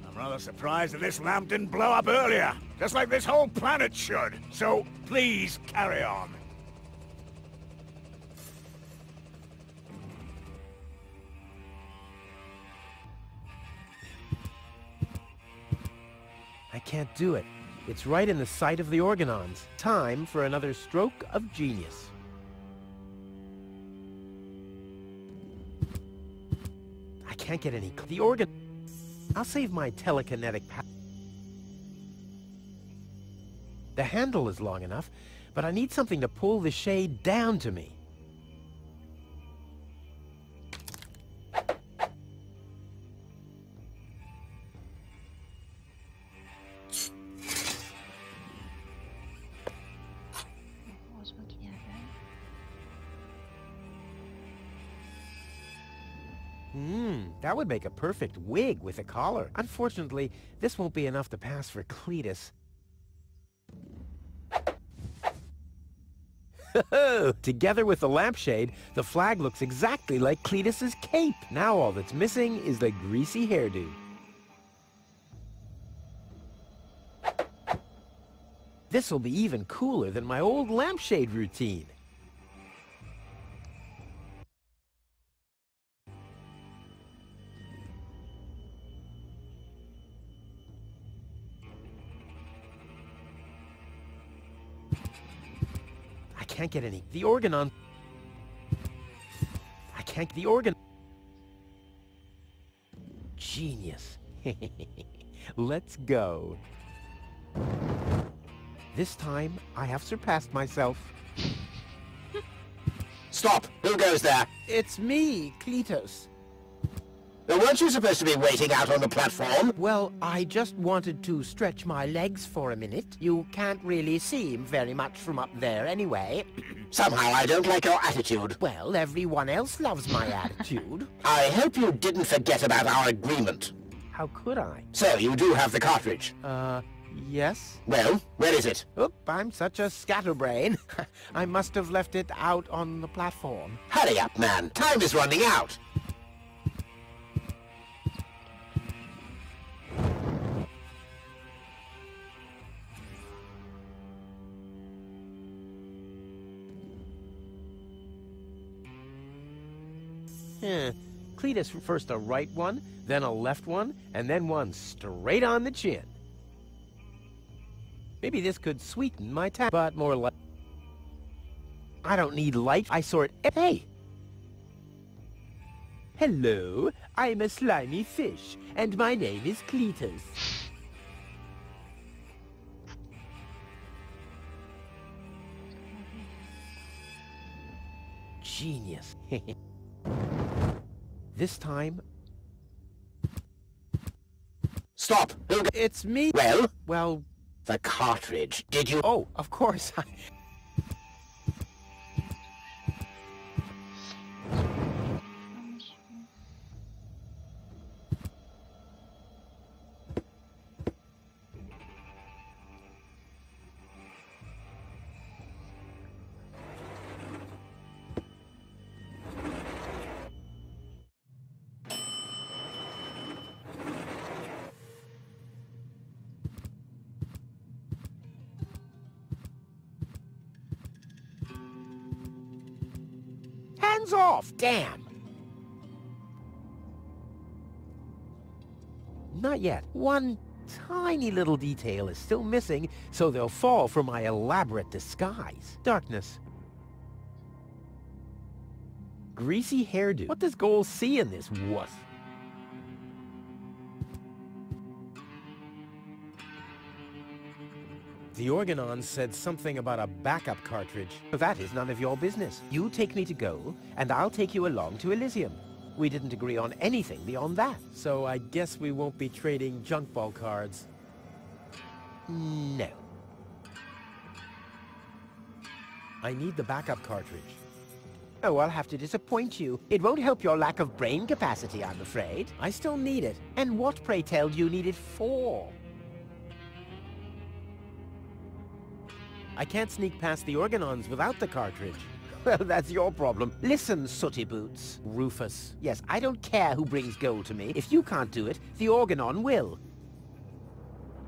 I'm rather surprised that this lamp didn't blow up earlier. Just like this whole planet should. So, please, carry on. I can't do it. It's right in the sight of the organons. Time for another stroke of genius. I can't get any... The organ... I'll save my telekinetic power. The handle is long enough, but I need something to pull the shade down to me. Heureusement qu'il y a un. That would make a perfect wig with a collar. Unfortunately, this won't be enough to pass for Cletus. Together with the lampshade, the flag looks exactly like Cletus's cape. Now all that's missing is the greasy hairdo. This'll be even cooler than my old lampshade routine. I can't get any. The organon. I can't. The organ. Genius. Let's go. This time, I have surpassed myself. Stop! Who goes there? It's me, Cletus. Now, weren't you supposed to be waiting out on the platform? Well, I just wanted to stretch my legs for a minute. You can't really see very much from up there anyway. Somehow I don't like your attitude. Well, everyone else loves my attitude. I hope you didn't forget about our agreement. How could I? So, you do have the cartridge? Yes? Well, where is it? Oop, I'm such a scatterbrain. I must have left it out on the platform. Hurry up, man. Time is running out. Cletus, first a right one, then a left one, and then one straight on the chin. Maybe this could sweeten my task, but more like... I don't need light. I sort... Hey! Hello, I'm a slimy fish, and my name is Cletus. Genius. This time... Stop! It's me! Well... The cartridge. Did you... Oh, of course. Hands off! Damn! Not yet. One tiny little detail is still missing, so they'll fall for my elaborate disguise. Darkness. Greasy hairdo. What does Goal see in this wuss? The Organon said something about a backup cartridge. That is none of your business. You take me to Goal, and I'll take you along to Elysium. We didn't agree on anything beyond that. So I guess we won't be trading junk ball cards. No. I need the backup cartridge. Oh, I'll have to disappoint you. It won't help your lack of brain capacity, I'm afraid. I still need it. And what, pray tell, do you need it for? I can't sneak past the Organons without the cartridge. Well, that's your problem. Listen, sooty boots. Rufus. Yes, I don't care who brings gold to me. If you can't do it, the Organon will.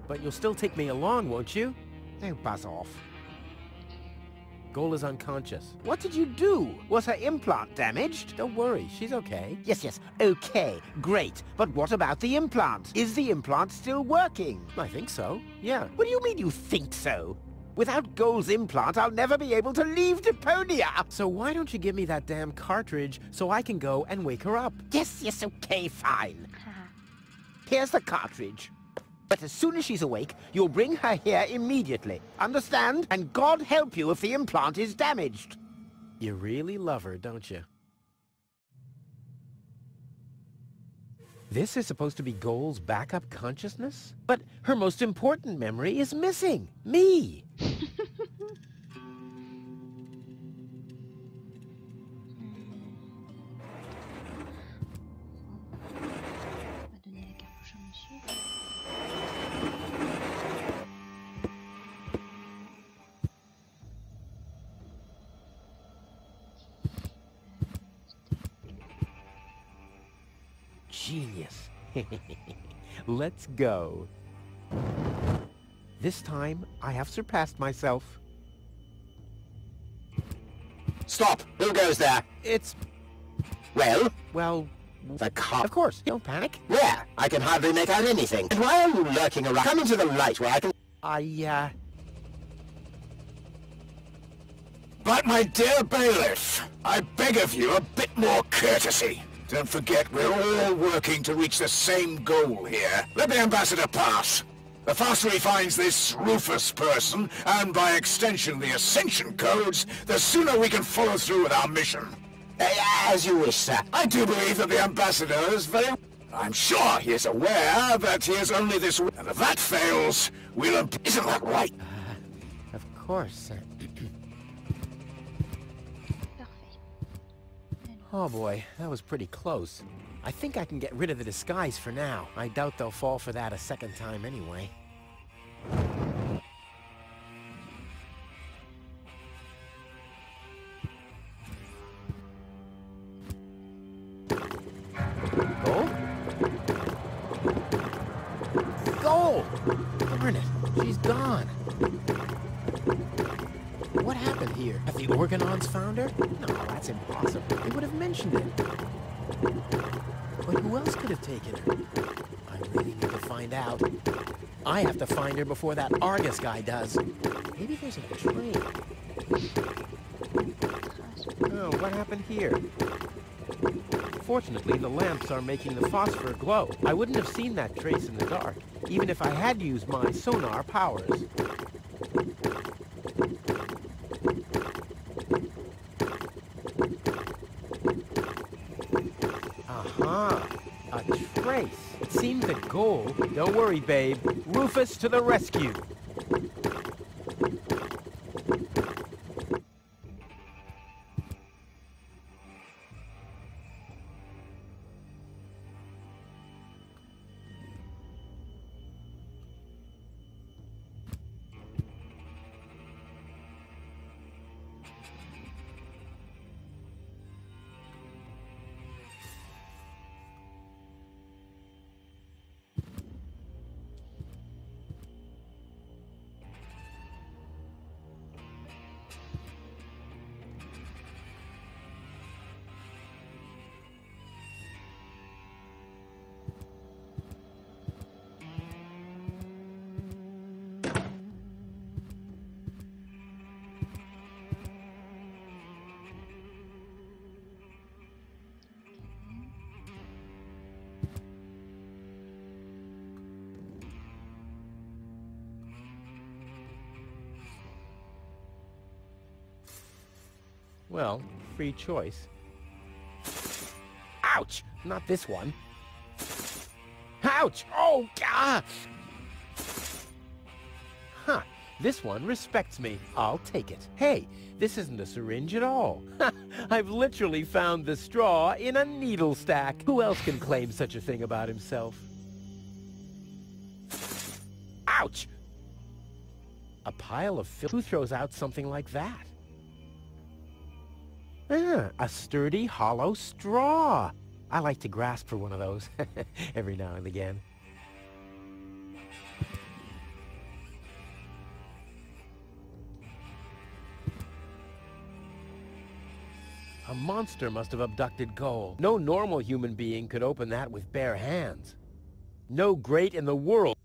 But you'll still take me along, won't you? Oh, buzz off. Goal is unconscious. What did you do? Was her implant damaged? Don't worry, she's okay. Yes, okay, great. But what about the implant? Is the implant still working? I think so, yeah. What do you mean you think so? Without Goal's implant, I'll never be able to leave Deponia! So why don't you give me that damn cartridge so I can go and wake her up? Yes, okay, fine. Here's the cartridge. But as soon as she's awake, you'll bring her here immediately. Understand? And God help you if the implant is damaged. You really love her, don't you? This is supposed to be Goal's backup consciousness? But her most important memory is missing. Me! Genius. Let's go. This time, I have surpassed myself. Stop! Who goes there? It's... Well... The car... Of course, don't panic. Where? I can hardly make out anything. And why are you lurking around? Come into the light where I can... But my dear bailiff, I beg of you a bit more courtesy. Don't forget, we're all working to reach the same goal here. Let the ambassador pass. The faster he finds this Rufus person, and by extension the Ascension codes, the sooner we can follow through with our mission. As you wish, sir. I do believe that the ambassador is very... I'm sure he is aware that he is only this... And if that fails, we'll... Isn't that right? Of course. Oh boy, that was pretty close. I think I can get rid of the disguise for now. I doubt they'll fall for that a second time anyway. Goal? Goal! Darn it, she's gone. What happened here? Have the Organons found her? No, that's impossible. They would have mentioned it. Who else could have taken her? I really need to find out. I have to find her before that Argus guy does. Maybe there's a train. Oh, what happened here? Fortunately, the lamps are making the phosphor glow. I wouldn't have seen that trace in the dark, even if I had used my sonar powers. Aha! A trace. It seems a goal. Don't worry, babe. Rufus to the rescue! Well, free choice. Ouch! Not this one. Ouch! Oh, God! Huh. This one respects me. I'll take it. Hey, this isn't a syringe at all. I've literally found the straw in a needle stack. Who else can claim such a thing about himself? Ouch! A pile of filth. Who throws out something like that? A sturdy, hollow straw. I like to grasp for one of those every now and again. A monster must have abducted gold. No normal human being could open that with bare hands. No great in the world.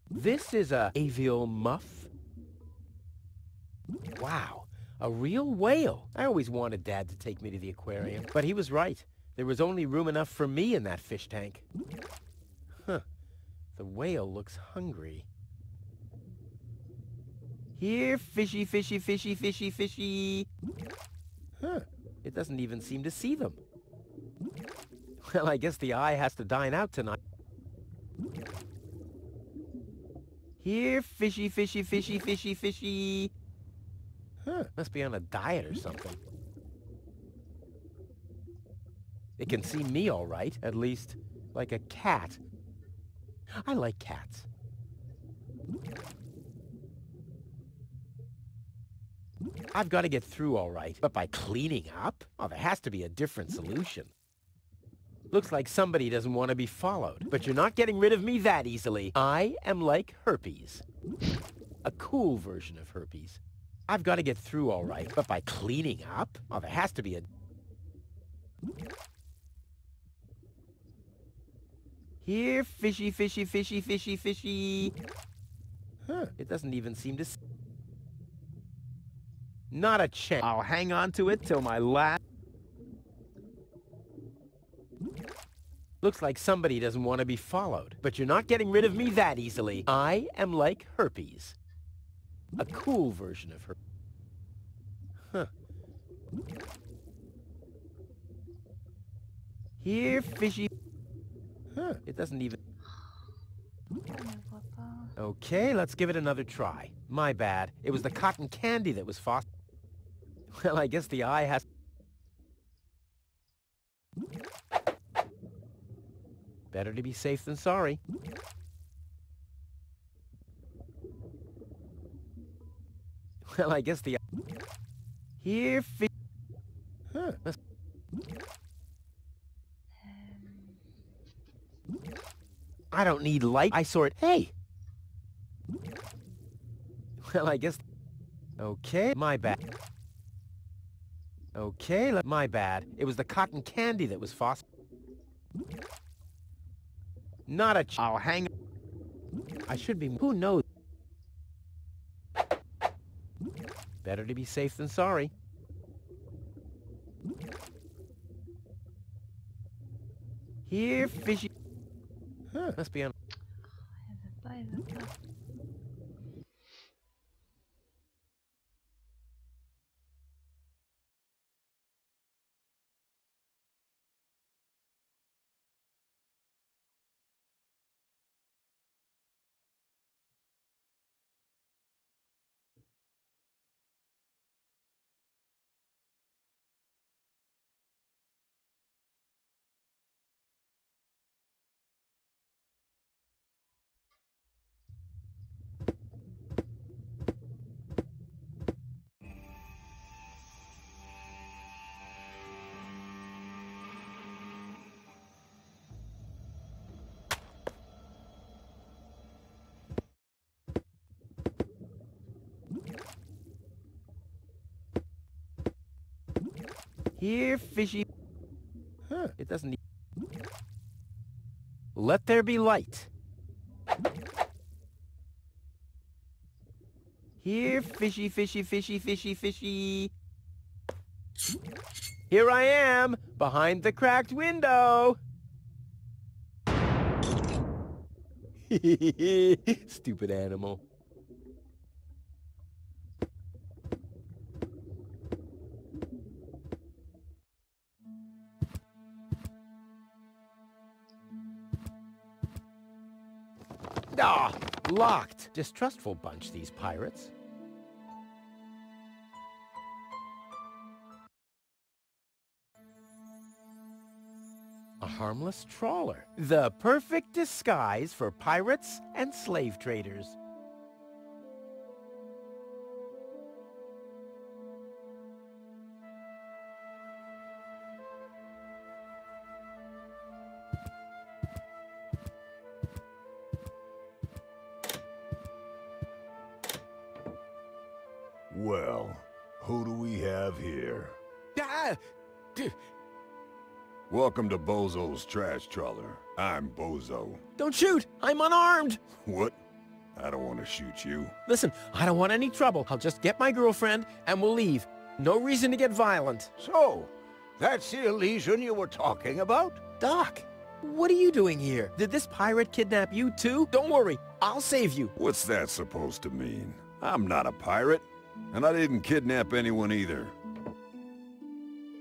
This is a avial muff. Wow, a real whale. I always wanted Dad to take me to the aquarium, but he was right. There was only room enough for me in that fish tank. Huh, the whale looks hungry. Here, fishy, fishy, fishy, fishy, fishy. Huh, it doesn't even seem to see them. Well, I guess the eye has to dine out tonight. Here, fishy, fishy, fishy, fishy, fishy. Huh, must be on a diet or something. It can see me all right, at least like a cat. I like cats. I've got to get through all right, but by cleaning up? Oh, there has to be a different solution. Looks like somebody doesn't want to be followed, but you're not getting rid of me that easily. I am like herpes. A cool version of herpes. I've got to get through all right, but by cleaning up? Oh, there has to be a... Here, fishy, fishy, fishy, fishy, fishy. Huh, it doesn't even seem to... Not a chance. I'll hang on to it till my last... Looks like somebody doesn't want to be followed, but you're not getting rid of me that easily. I am like herpes. A cool version of herpes. Huh. Here, fishy... Huh, it doesn't even... Okay, let's give it another try. My bad. It was the cotton candy that was fast. Well, I guess the eye has... Better to be safe than sorry. Well, I guess the... Here, huh. I don't need light. I sort... Hey! Well, I guess... Okay, my bad. Okay, my bad. It was the cotton candy that was Not a I'll hang... I should be... Who knows? Better to be safe than sorry. Here, fishy... Huh, must be on... Elle veut pas. Here, fishy... Huh, it doesn't need... Let there be light. Here, fishy, fishy, fishy, fishy, fishy. Here I am, behind the cracked window. Stupid animal. Ah, locked. Distrustful bunch, these pirates. A harmless trawler. The perfect disguise for pirates and slave traders. Well, who do we have here? Welcome to Bozo's trash trawler. I'm Bozo. Don't shoot! I'm unarmed! What? I don't want to shoot you. Listen, I don't want any trouble. I'll just get my girlfriend and we'll leave. No reason to get violent. So, that's the Elysian you were talking about? Doc, what are you doing here? Did this pirate kidnap you too? Don't worry, I'll save you. What's that supposed to mean? I'm not a pirate, and I didn't kidnap anyone either.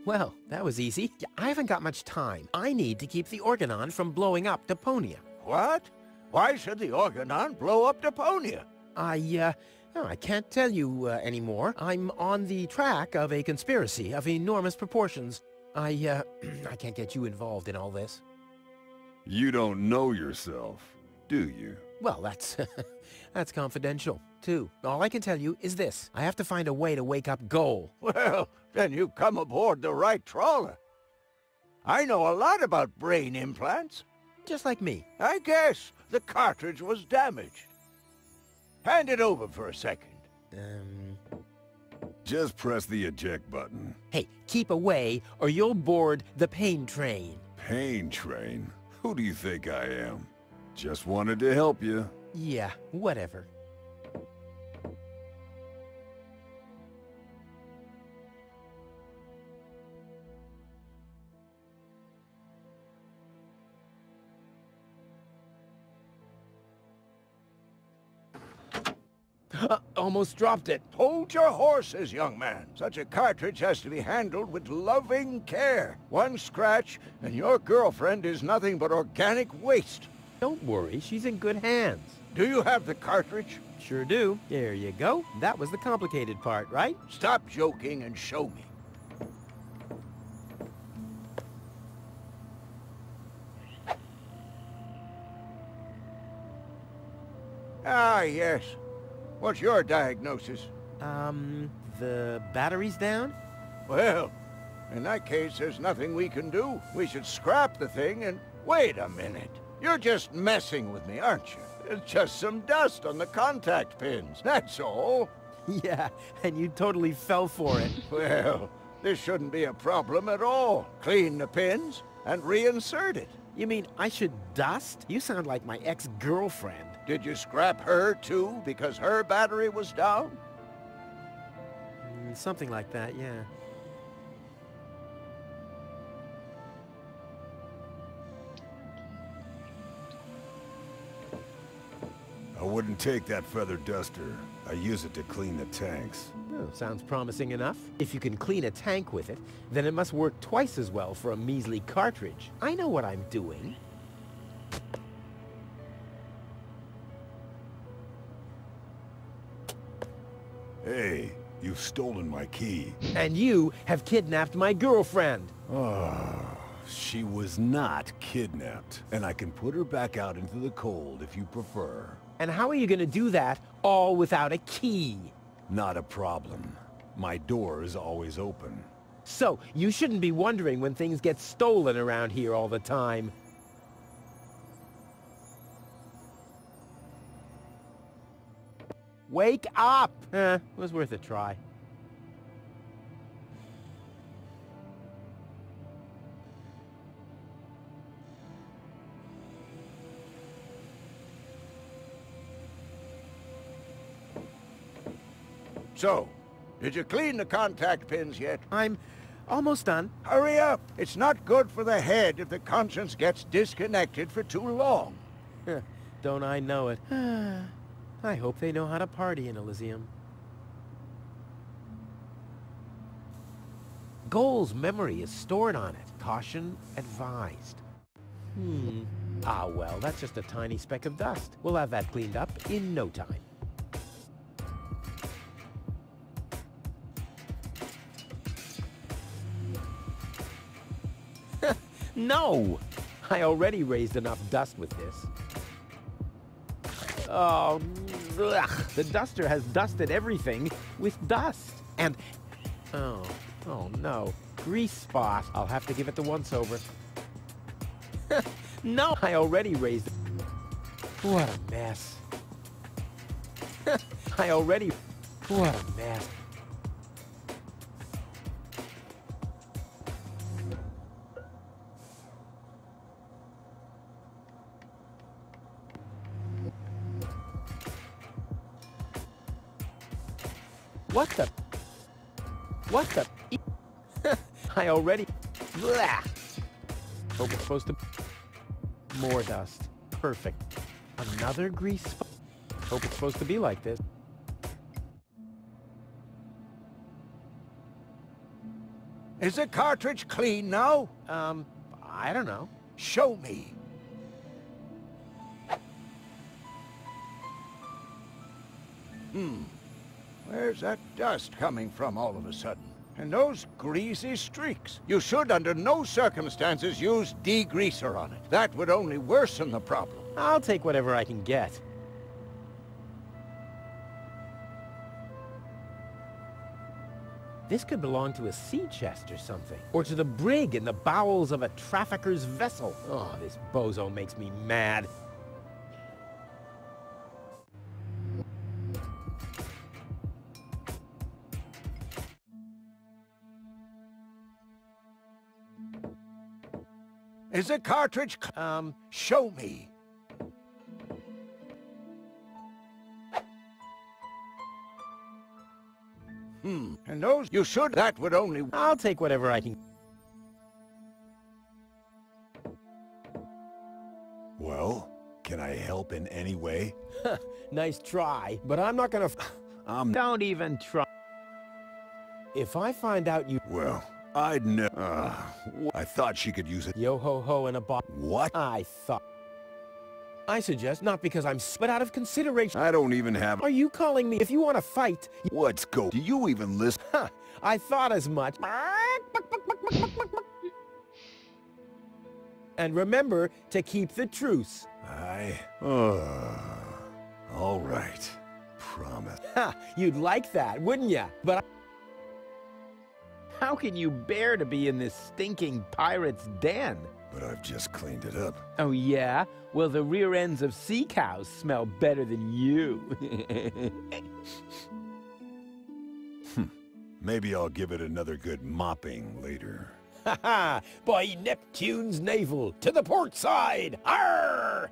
Well, that was easy. I haven't got much time. I need to keep the Organon from blowing up Deponia. What? Why should the Organon blow up Deponia? I can't tell you anymore. I'm on the track of a conspiracy of enormous proportions. I can't get you involved in all this. You don't know yourself, do you? Well, that's confidential, too. All I can tell you is this. I have to find a way to wake up Goal. Well, then you've come aboard the right trawler. I know a lot about brain implants. Just like me. I guess the cartridge was damaged. Hand it over for a second. Just press the eject button. Hey, keep away or you'll board the pain train. Pain train? Who do you think I am? Just wanted to help you. Yeah, whatever. Almost dropped it. Hold your horses, young man. Such a cartridge has to be handled with loving care. One scratch, and your girlfriend is nothing but organic waste. Don't worry, she's in good hands. Do you have the cartridge? Sure do. There you go. That was the complicated part, right? Stop joking and show me. Ah, yes. What's your diagnosis? The battery's down? Well, in that case, there's nothing we can do. We should scrap the thing and... Wait a minute. You're just messing with me, aren't you? It's just some dust on the contact pins, that's all. Yeah, and you totally fell for it. Well, this shouldn't be a problem at all. Clean the pins and reinsert it. You mean I should dust? You sound like my ex-girlfriend. Did you scrap her too because her battery was down? Something like that, yeah. I wouldn't take that feather duster. I use it to clean the tanks. Oh, sounds promising enough. If you can clean a tank with it, then it must work twice as well for a measly cartridge. I know what I'm doing. Hey, you've stolen my key. And you have kidnapped my girlfriend. Oh, she was not kidnapped. And I can put her back out into the cold if you prefer. And how are you going to do that all without a key? Not a problem. My door is always open. So, you shouldn't be wondering when things get stolen around here all the time. Wake up! It was worth a try. So, did you clean the contact pins yet? I'm almost done. Hurry up! It's not good for the head if the conscience gets disconnected for too long. Don't I know it? I hope they know how to party in Elysium. Goal's memory is stored on it. Caution advised. Ah, well, that's just a tiny speck of dust. We'll have that cleaned up in no time. No! I already raised enough dust with this. Oh, ugh. The duster has dusted everything with dust. And, oh no, grease spot. I'll have to give it the once-over. No, I already raised it. What a mess. What a mess. What the? I already... Blah. Hope it's supposed to... More dust. Perfect. Another grease spot. Hope it's supposed to be like this. Is the cartridge clean now? I don't know. Show me. Where's that dust coming from all of a sudden? And those greasy streaks. You should under no circumstances use degreaser on it. That would only worsen the problem. I'll take whatever I can get. This could belong to a sea chest or something. Or to the brig in the bowels of a trafficker's vessel. Oh, this bozo makes me mad. Is the cartridge... show me. And those... You should... That would only... I'll take whatever I can... Well, can I help in any way? Nice try, but I'm not gonna... Don't even try. If I find out you... Well, I'd never... I thought she could use it. Yo-ho-ho in a box. What? I suggest not because I'm... But out of consideration... I don't even have... Are you calling me? If you want to fight... Let's go. Do you even listen? Huh, I thought as much. And remember to keep the truce. All right. Promise. Ha! You'd like that, wouldn't ya? But how can you bear to be in this stinking pirate's den? but I've just cleaned it up. Oh, yeah? Well, the rear ends of sea cows smell better than you. Maybe I'll give it another good mopping later. Ha ha! By Neptune's navel, to the port side! Arr!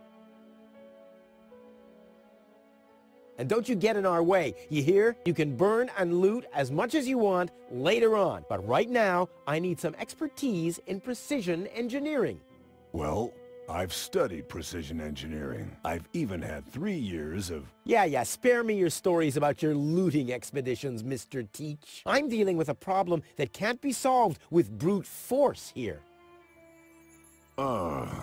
And don't you get in our way, you hear? You can burn and loot as much as you want later on. But right now, I need some expertise in precision engineering. Well, I've studied precision engineering. I've even had 3 years of... Yeah, spare me your stories about your looting expeditions, Mr. Teach. I'm dealing with a problem that can't be solved with brute force here. Arr.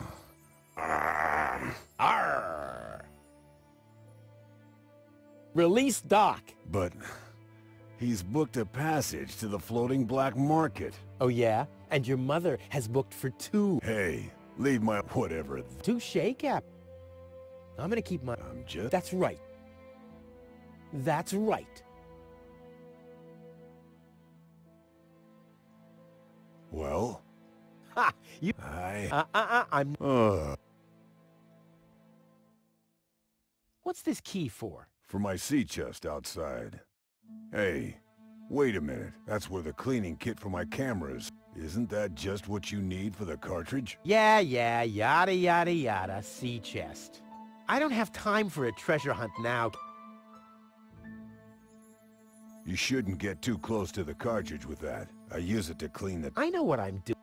Release Doc. But he's booked a passage to the floating black market. Oh, yeah? And your mother has booked for 2. Hey, leave my whatever. Touché, Cap. I'm gonna keep my... I'm just... That's right. That's right. Well? Ha! You... I'm... What's this key for? For my sea chest outside. Hey, wait a minute. That's where the cleaning kit for my cameras. Isn't that just what you need for the cartridge? Yeah, yada yada yada, sea chest. I don't have time for a treasure hunt now. You shouldn't get too close to the cartridge with that. I use it to clean the... I know what I'm doing.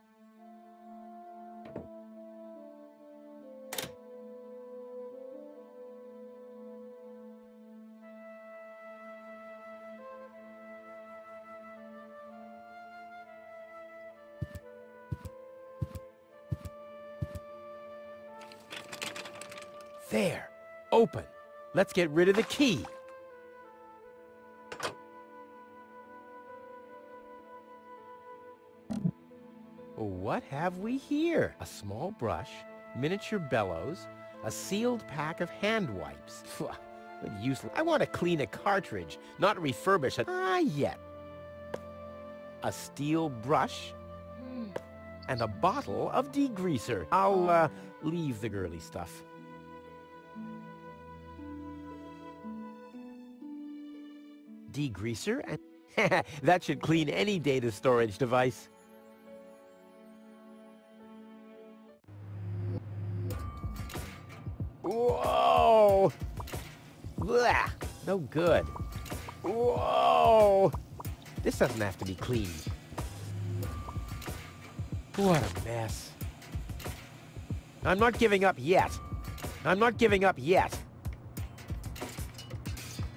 There. Open. Let's get rid of the key. What have we here? A small brush, miniature bellows, a sealed pack of hand wipes. Useless. I want to clean a cartridge, not refurbish it. Yet. A steel brush and a bottle of degreaser. I'll leave the girly stuff. Degreaser and that should clean any data storage device. Whoa! Blah! No good. Whoa! This doesn't have to be cleaned. What a mess. I'm not giving up yet. I'm not giving up yet.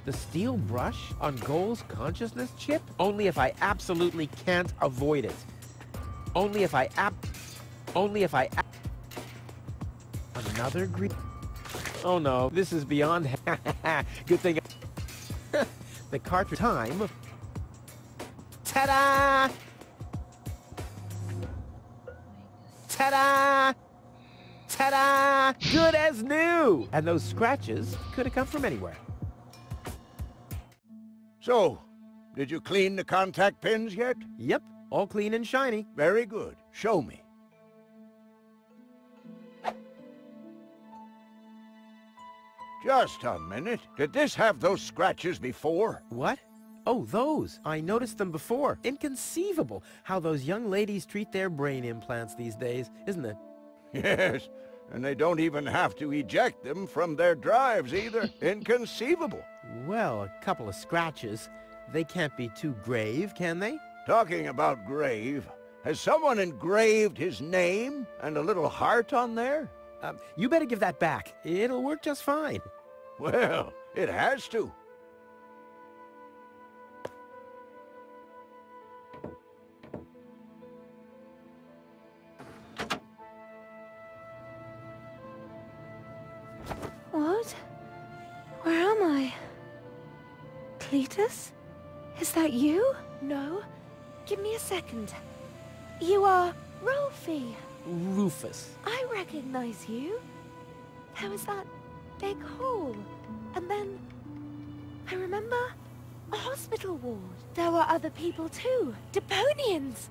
The steel brush on Goal's consciousness chip? Only if I absolutely can't avoid it. Only if I Another green... Oh no, this is beyond... Good thing... The cartridge time... Ta-da! Ta-da! Ta-da! Good as new! And those scratches could have come from anywhere. So, did you clean the contact pins yet? Yep, all clean and shiny. Very good. Show me. Just a minute. Did this have those scratches before? What? Oh, those. I noticed them before. Inconceivable how those young ladies treat their brain implants these days, isn't it? Yes, and they don't even have to eject them from their drives either. Inconceivable. Well, a couple of scratches. They can't be too grave, can they? Talking about grave, has someone engraved his name and a little heart on there? You better give that back. It'll work just fine. Well, it has to. What? Where am I? Cletus? Is that you? No. Give me a second. You are Rolfie. Rufus. I recognize you. There was that big hole. And then... I remember a hospital ward. There were other people too. Deponians!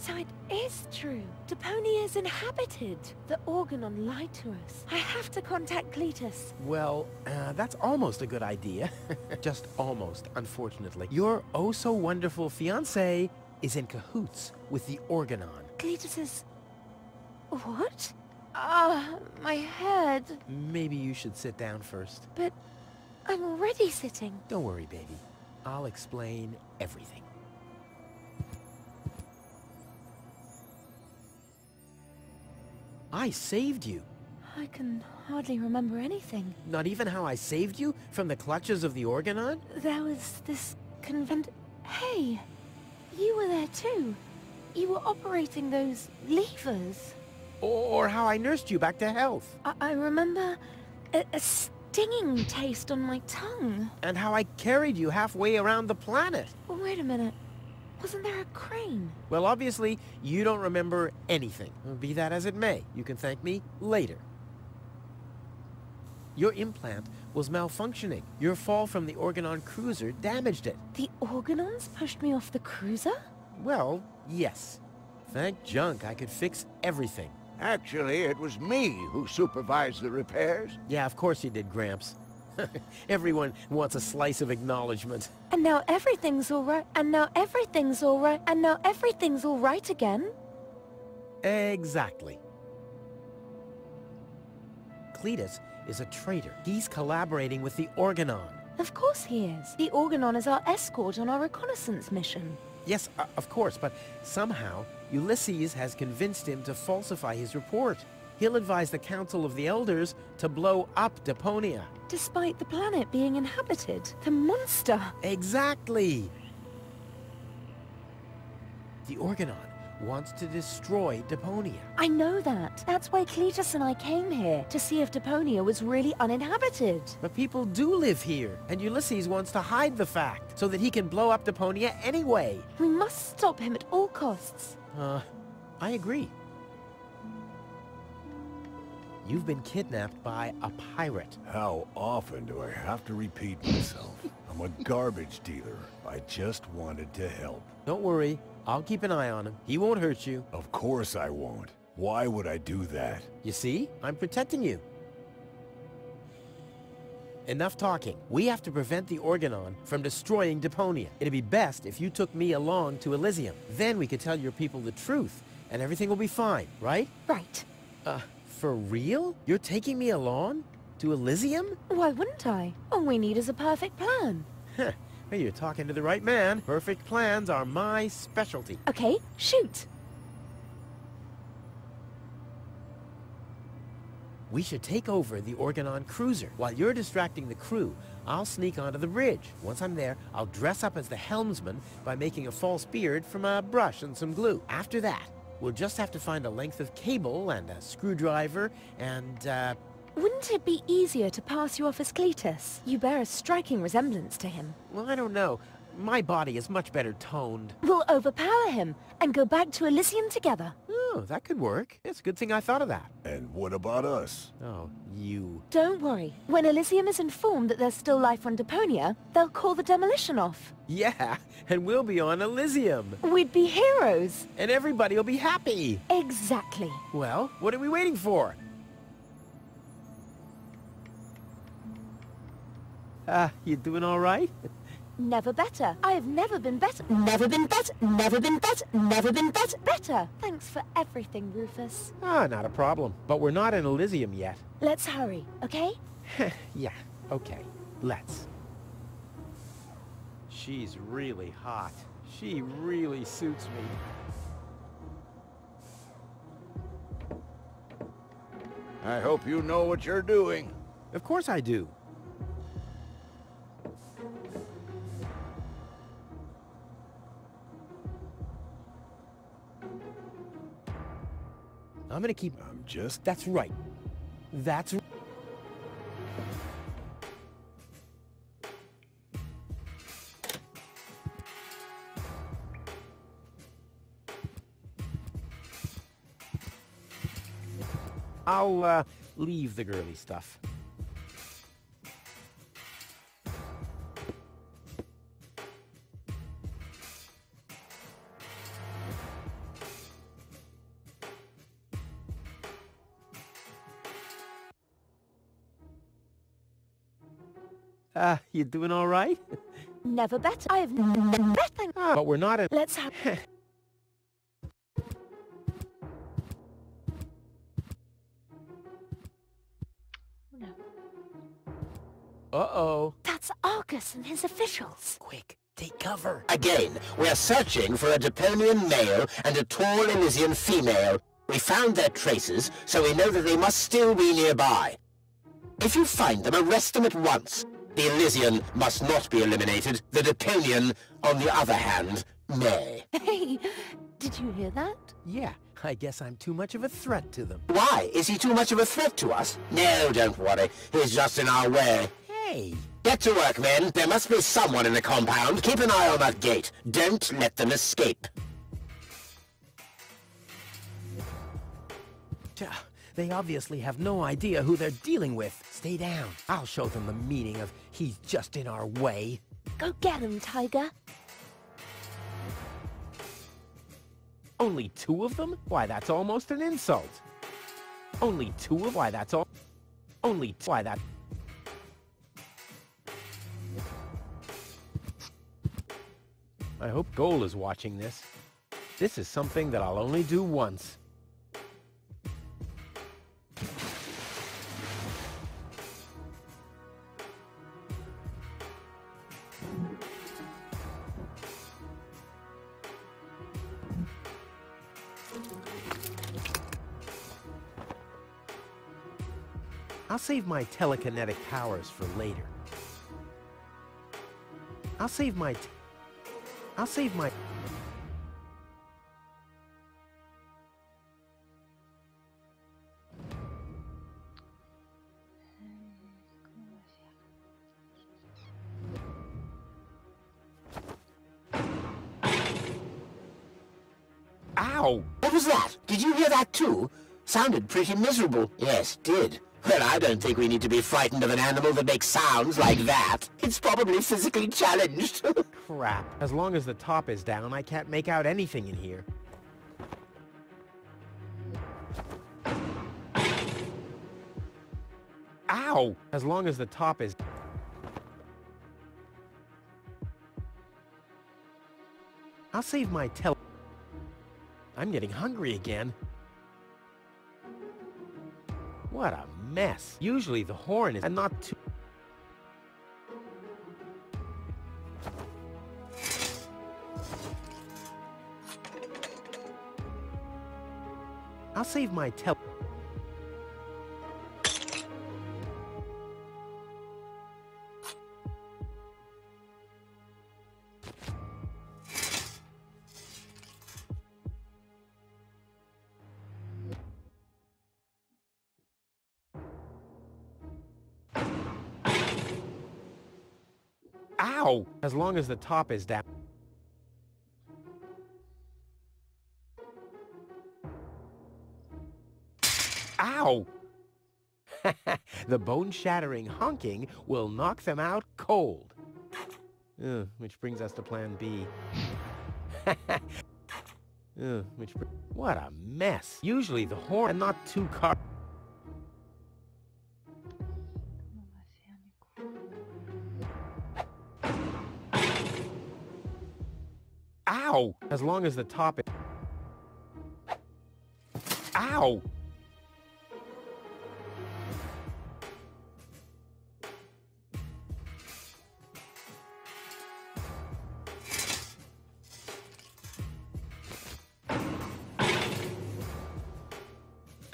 So it is true. Deponia is inhabited. The Organon lied to us. I have to contact Cletus. Well, that's almost a good idea. Just almost, unfortunately. Your oh-so-wonderful fiancé is in cahoots with the Organon. Cletus is... What? Ah, my head. Maybe you should sit down first. But I'm already sitting. Don't worry, baby. I'll explain everything. I saved you. I can hardly remember anything. Not even how I saved you from the clutches of the Organon? There was this convent... Hey! You were there too. You were operating those levers. Or how I nursed you back to health. I remember a stinging taste on my tongue. And how I carried you halfway around the planet. Wait a minute. Wasn't there a crane? Well, obviously, you don't remember anything. Be that as it may, you can thank me later. Your implant was malfunctioning. Your fall from the Organon cruiser damaged it. The Organons pushed me off the cruiser? Well, yes. Thank junk I could fix everything. Actually, it was me who supervised the repairs. Yeah, of course you did, Gramps. Everyone wants a slice of acknowledgement. And now everything's all right. And now everything's all right. And now everything's all right again. Exactly. Cletus is a traitor. He's collaborating with the Organon. Of course he is. The Organon is our escort on our reconnaissance mission. Yes, of course, but somehow Ulysses has convinced him to falsify his report. He'll advise the Council of the Elders to blow up Deponia. Despite the planet being inhabited. The monster. Exactly. The Organon wants to destroy Deponia. I know that. That's why Cletus and I came here, to see if Deponia was really uninhabited. But people do live here, and Ulysses wants to hide the fact, so that he can blow up Deponia anyway. We must stop him at all costs. I agree. You've been kidnapped by a pirate. How often do I have to repeat myself? I'm a garbage dealer. I just wanted to help. Don't worry. I'll keep an eye on him. He won't hurt you. Of course I won't. Why would I do that? You see? I'm protecting you. Enough talking. We have to prevent the Organon from destroying Deponia. It'd be best if you took me along to Elysium. Then we could tell your people the truth, and everything will be fine, right? Right. For real? You're taking me along? To Elysium? Why wouldn't I? All we need is a perfect plan. Heh. Well, you're talking to the right man. Perfect plans are my specialty. Okay, shoot. We should take over the Organon cruiser. While you're distracting the crew, I'll sneak onto the bridge. Once I'm there, I'll dress up as the helmsman by making a false beard from a brush and some glue. After that, we'll just have to find a length of cable and a screwdriver and, Wouldn't it be easier to pass you off as Cletus? You bear a striking resemblance to him. well, I don't know. My body is much better toned. We'll overpower him and go back to Elysium together. Oh, that could work. It's a good thing I thought of that. And what about us? Oh, you. Don't worry. When Elysium is informed that there's still life on Deponia, they'll call the demolition off. Yeah, and we'll be on Elysium. We'd be heroes. And everybody will be happy. Exactly. Well, what are we waiting for? You doing all right? Never better. I have never been better. Never been better. Never been better. Never been better. Better. Thanks for everything, Rufus. Not a problem. But we're not in Elysium yet. Let's hurry, okay? Yeah, okay. Let's. She's really hot. She really suits me. I hope you know what you're doing. Of course I do. I'm gonna keep... I'm just... That's right. That's... I'll, leave the girly stuff. You doing all right? Never better. I have never better. But we're not in... Let's have... Uh-oh. That's Argus and his officials. Quick, take cover. Again, we're searching for a Deponian male and a tall Elysian female. We found their traces, so we know that they must still be nearby. If you find them, arrest them at once. The Elysian must not be eliminated. The Deponian, on the other hand, may. Hey, did you hear that? Yeah, I guess I'm too much of a threat to them. Why? Is he too much of a threat to us? No, don't worry. He's just in our way. Hey! Get to work, men. There must be someone in the compound. Keep an eye on that gate. Don't let them escape. They obviously have no idea who they're dealing with. Stay down. I'll show them the meaning of he's just in our way. Go get him, Tiger. Only 2 of them? Why, that's almost an insult. Only 2 of... Why, that's all... Only... Why, that... I hope Goal is watching this. This is something that I'll only do once. I'll save my telekinetic powers for later. I'll save my... Ow! What was that? Did you hear that too? Sounded pretty miserable. Yes, did. Well, I don't think we need to be frightened of an animal that makes sounds like that. It's probably physically challenged. Crap. As long as the top is down, I can't make out anything in here. Ow! As long as the top is... I'll save my I'm getting hungry again. What a mess. Usually the horn is... and not too... I'll save my Ow! As long as the top is down. Ow! The bone-shattering honking will knock them out cold. Which brings us to plan B. What a mess. Usually the horn and not 2 cars. Ow! As long as the top is... Ow!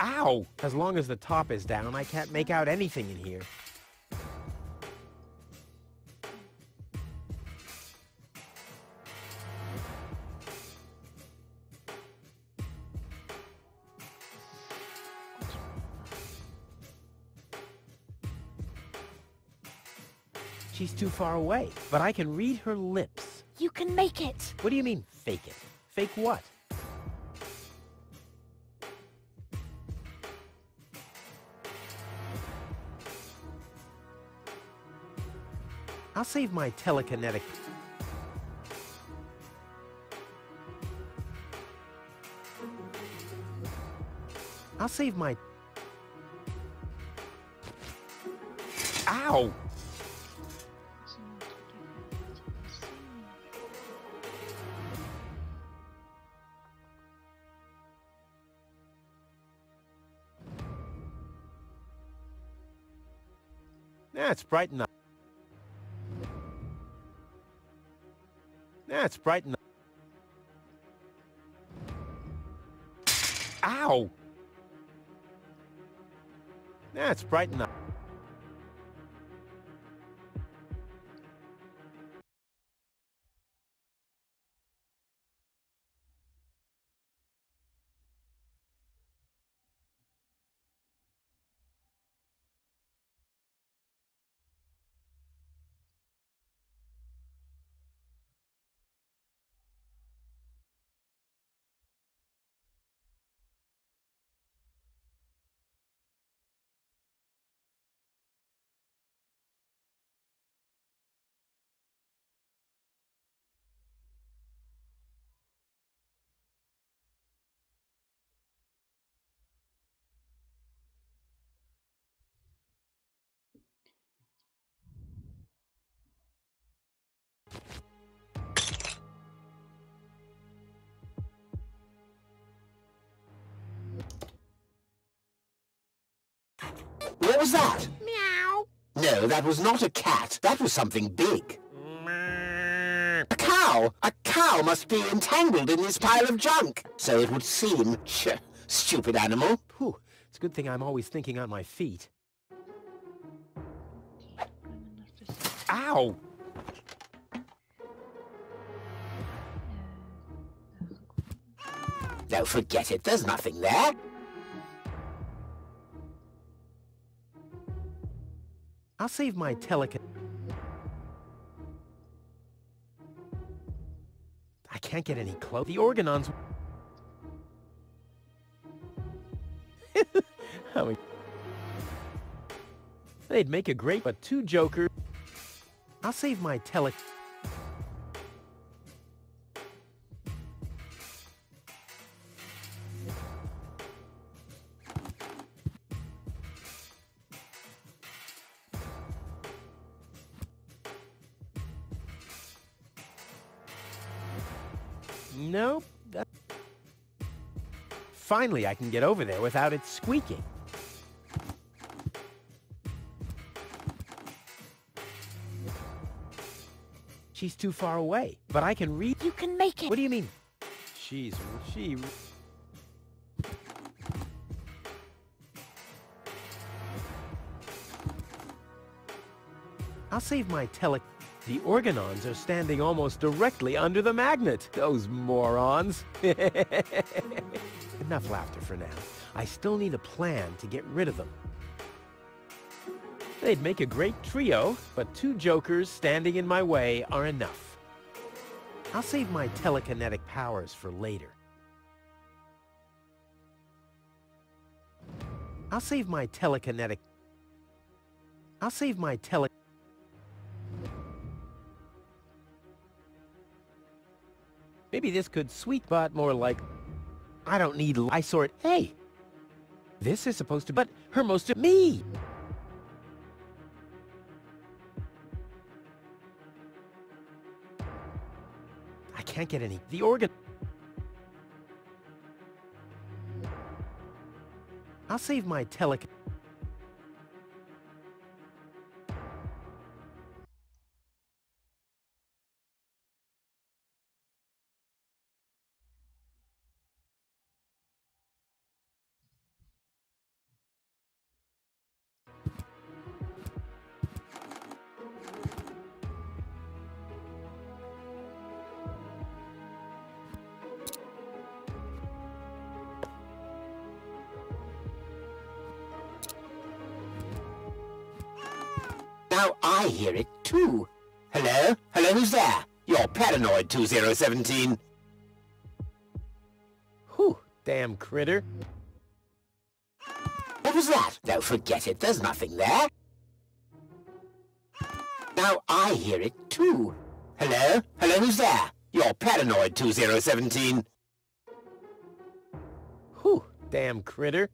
Ow! As long as the top is down, I can't make out anything in here. She's too far away, but I can read her lips. You can make it. What do you mean, fake it? Fake what? I'll save my telekinetic... I'll save my... Ow! That's bright enough. That's bright enough. Ow! That's bright enough. What was that? Meow. No, that was not a cat. That was something big. A cow! A cow must be entangled in this pile of junk. So it would seem. Stupid animal. Whew. It's a good thing I'm always thinking on my feet. Ow! No, forget it. There's nothing there. I'll save my I can't get any close. The organons... They'd make a great, but two jokers... I'll save my Nope. Finally, I can get over there without it squeaking. She's too far away, but I can read. You can make it. What do you mean? I'll save my The organons are standing almost directly under the magnet. Those morons. Enough laughter for now. I still need a plan to get rid of them. They'd make a great trio, but two jokers standing in my way are enough. I'll save my telekinetic powers for later. I'll save my telekinetic... Maybe this could sweet, but more like... I don't need I sort... Hey! This is supposed to... But her most... Me! I can't get any... The organ... I'll save my Now I hear it too. Hello? Hello, who's there? You're paranoid 2017. Whew, damn critter. What was that? No, forget it. There's nothing there. Now I hear it too. Hello? Hello, who's there? You're paranoid 2017. Whew, damn critter.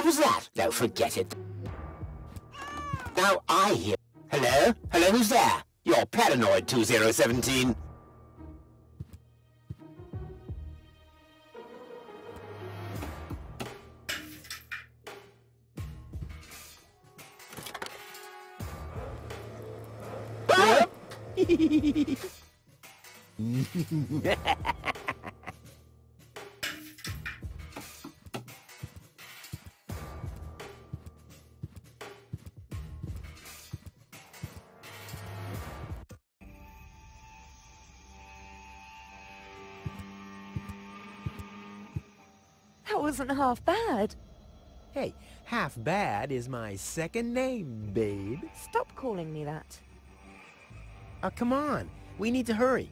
What Who's that? No, forget it. Now I hear... Hello? Hello, who's there? You're paranoid, 2017. That wasn't half bad. Hey, half bad is my second name, babe. Stop calling me that. Oh, come on. We need to hurry.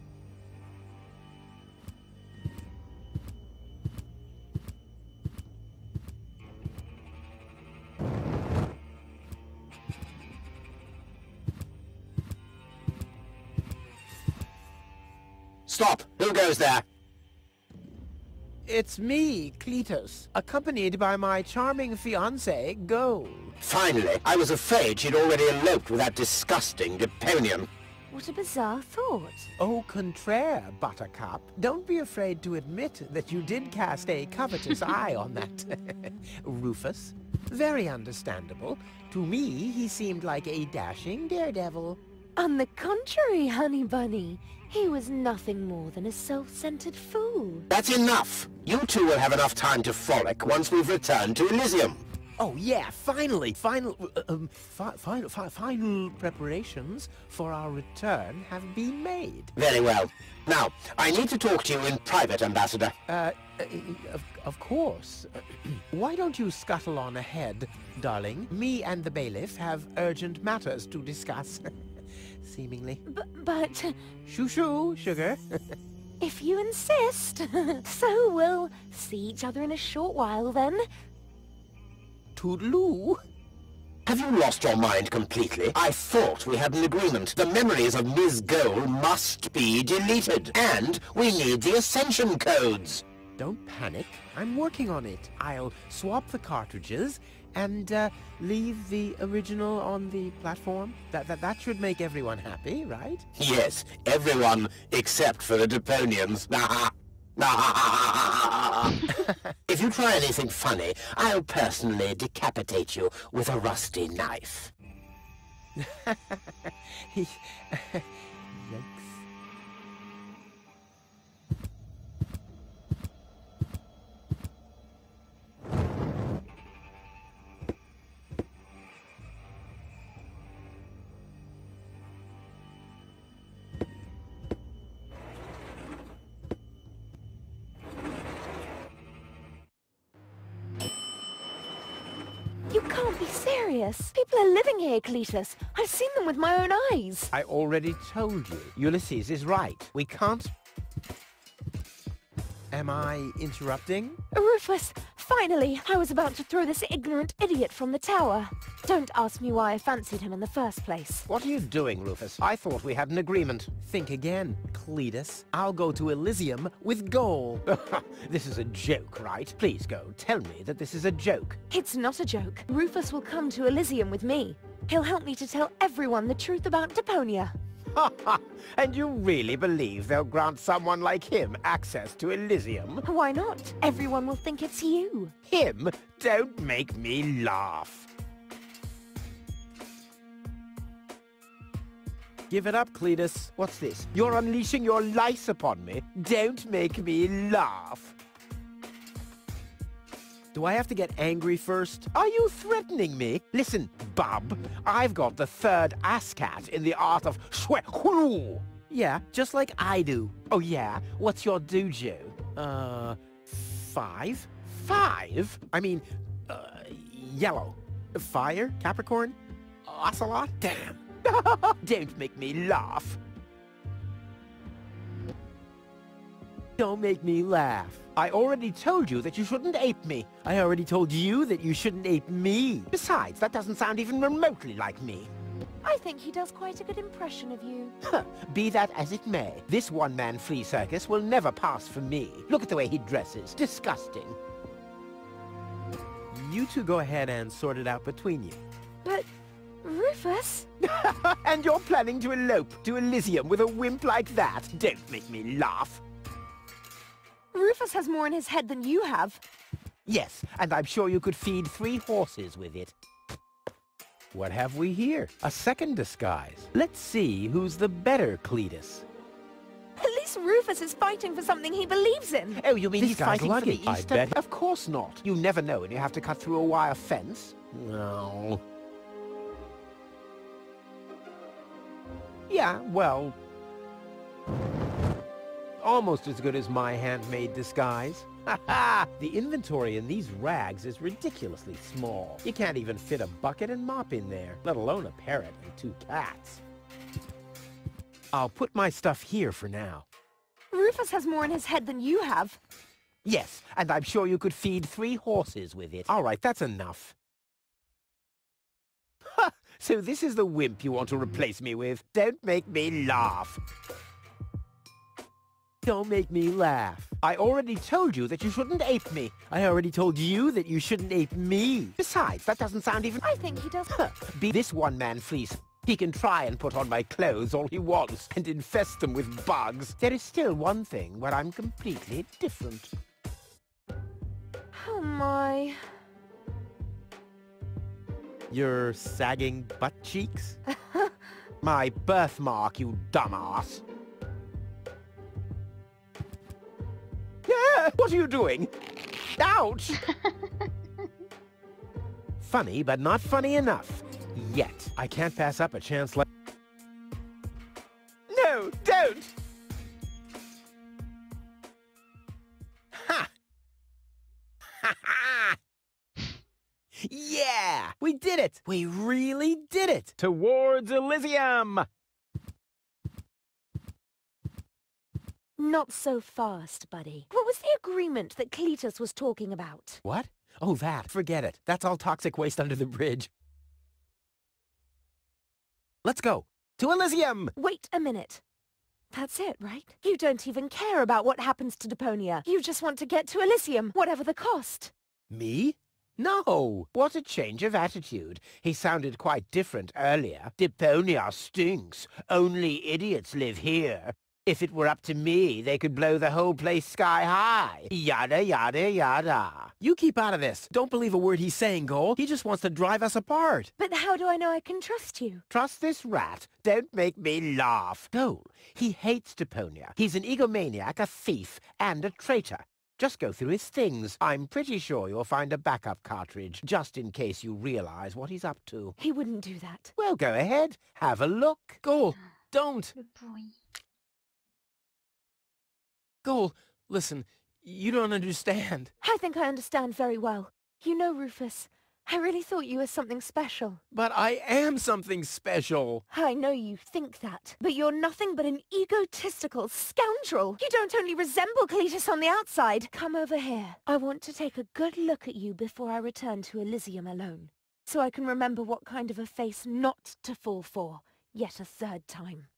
Stop! Who goes there? It's me, Cletus, accompanied by my charming fiancée, Gold. Finally, I was afraid she'd already eloped with that disgusting Deponian. What a bizarre thought. Au contraire, Buttercup. Don't be afraid to admit that you did cast a covetous eye on that Rufus. Very understandable. To me, he seemed like a dashing daredevil. On the contrary, Honey Bunny. He was nothing more than a self-centered fool. That's enough! You two will have enough time to frolic once we've returned to Elysium. Oh yeah, finally! Final preparations for our return have been made. Very well. Now, I need to talk to you in private, Ambassador. Of course. Why don't you scuttle on ahead, darling? Me and the bailiff have urgent matters to discuss. Seemingly. But... Shoo-shoo, sugar. If you insist. So we'll see each other in a short while, then. Toodaloo. Have you lost your mind completely? I thought we had an agreement. The memories of Ms. Gold must be deleted. And we need the Ascension codes. Don't panic. I'm working on it. I'll swap the cartridges and leave the original on the platform. That should make everyone happy, right? Yes, everyone except for the Deponians. If you try anything funny, I'll personally decapitate you with a rusty knife. Yikes. You can't be serious. People are living here, Cletus. I've seen them with my own eyes. I already told you. Ulysses is right. We can't... Am I interrupting? Rufus, finally! I was about to throw this ignorant idiot from the tower. Don't ask me why I fancied him in the first place. What are you doing, Rufus? I thought we had an agreement. Think again, Cletus. I'll go to Elysium with Goal. This is a joke, right? Please go. Tell me that this is a joke. It's not a joke. Rufus will come to Elysium with me. He'll help me to tell everyone the truth about Deponia. And you really believe they'll grant someone like him access to Elysium? Why not? Everyone will think it's you. Him? Don't make me laugh. Give it up, Cletus. What's this? You're unleashing your lice upon me. Don't make me laugh. Do I have to get angry first? Are you threatening me? Listen, bub, I've got the third ASCAT in the art of shwe. Yeah, just like I do. Oh yeah? What's your dojo? 5? 5? I mean, yellow. Fire? Capricorn? Ocelot? Damn. Don't make me laugh. Don't make me laugh. I already told you that you shouldn't ape me. I already told you that you shouldn't ape me. Besides, that doesn't sound even remotely like me. I think he does quite a good impression of you. Be that as it may, this one-man flea circus will never pass for me. Look at the way he dresses. Disgusting. you two go ahead and sort it out between you. But, Rufus? And you're planning to elope to Elysium with a wimp like that? Don't make me laugh. Rufus has more in his head than you have. Yes, and I'm sure you could feed 3 horses with it. What have we here? A second disguise. Let's see who's the better Cletus. At least Rufus is fighting for something he believes in. Oh, you mean This he's guy's fighting for lucky. the I Easter? bet. Of course not. You never know when you have to cut through a wire fence. No. Yeah, well... almost as good as my handmade disguise. Ha-ha! The inventory in these rags is ridiculously small. You can't even fit a bucket and mop in there, let alone a parrot and 2 cats. I'll put my stuff here for now. Rufus has more in his head than you have. Yes, and I'm sure you could feed 3 horses with it. All right, that's enough. Ha! So this is the wimp you want to replace me with? Don't make me laugh. Don't make me laugh. I already told you that you shouldn't ape me. I already told you that you shouldn't ape me. Besides, that doesn't sound even... I think he does. Be this one-man fleece. He can try and put on my clothes all he wants and infest them with bugs. There is still one thing where I'm completely different. Oh my. Your sagging butt cheeks? My birthmark, you dumbass. Yeah, what are you doing? Ouch! Funny, but not funny enough. Yet. I can't pass up a chance like... No, don't! Ha! Ha ha! Yeah! We did it! We really did it! Towards Elysium! Not so fast, buddy. What was the agreement that Cletus was talking about? What? Oh, that. Forget it. That's all toxic waste under the bridge. Let's go. To Elysium! Wait a minute. That's it, right? You don't even care about what happens to Deponia. You just want to get to Elysium, whatever the cost. Me? No. What a change of attitude. He sounded quite different earlier. Deponia stinks. Only idiots live here. If it were up to me, they could blow the whole place sky high. Yada, yada, yada. You keep out of this. Don't believe a word he's saying, Cole. He just wants to drive us apart. But how do I know I can trust you? Trust this rat. Don't make me laugh. Cole, he hates Deponia. He's an egomaniac, a thief, and a traitor. Just go through his things. I'm pretty sure you'll find a backup cartridge, just in case you realize what he's up to. He wouldn't do that. Well, go ahead. Have a look. Cole, don't. Good boy. Cole, listen, you don't understand. I think I understand very well. You know, Rufus, I really thought you were something special. But I am something special. I know you think that, but you're nothing but an egotistical scoundrel. You don't only resemble Cletus on the outside. Come over here. I want to take a good look at you before I return to Elysium alone, so I can remember what kind of a face not to fall for yet a 3rd time.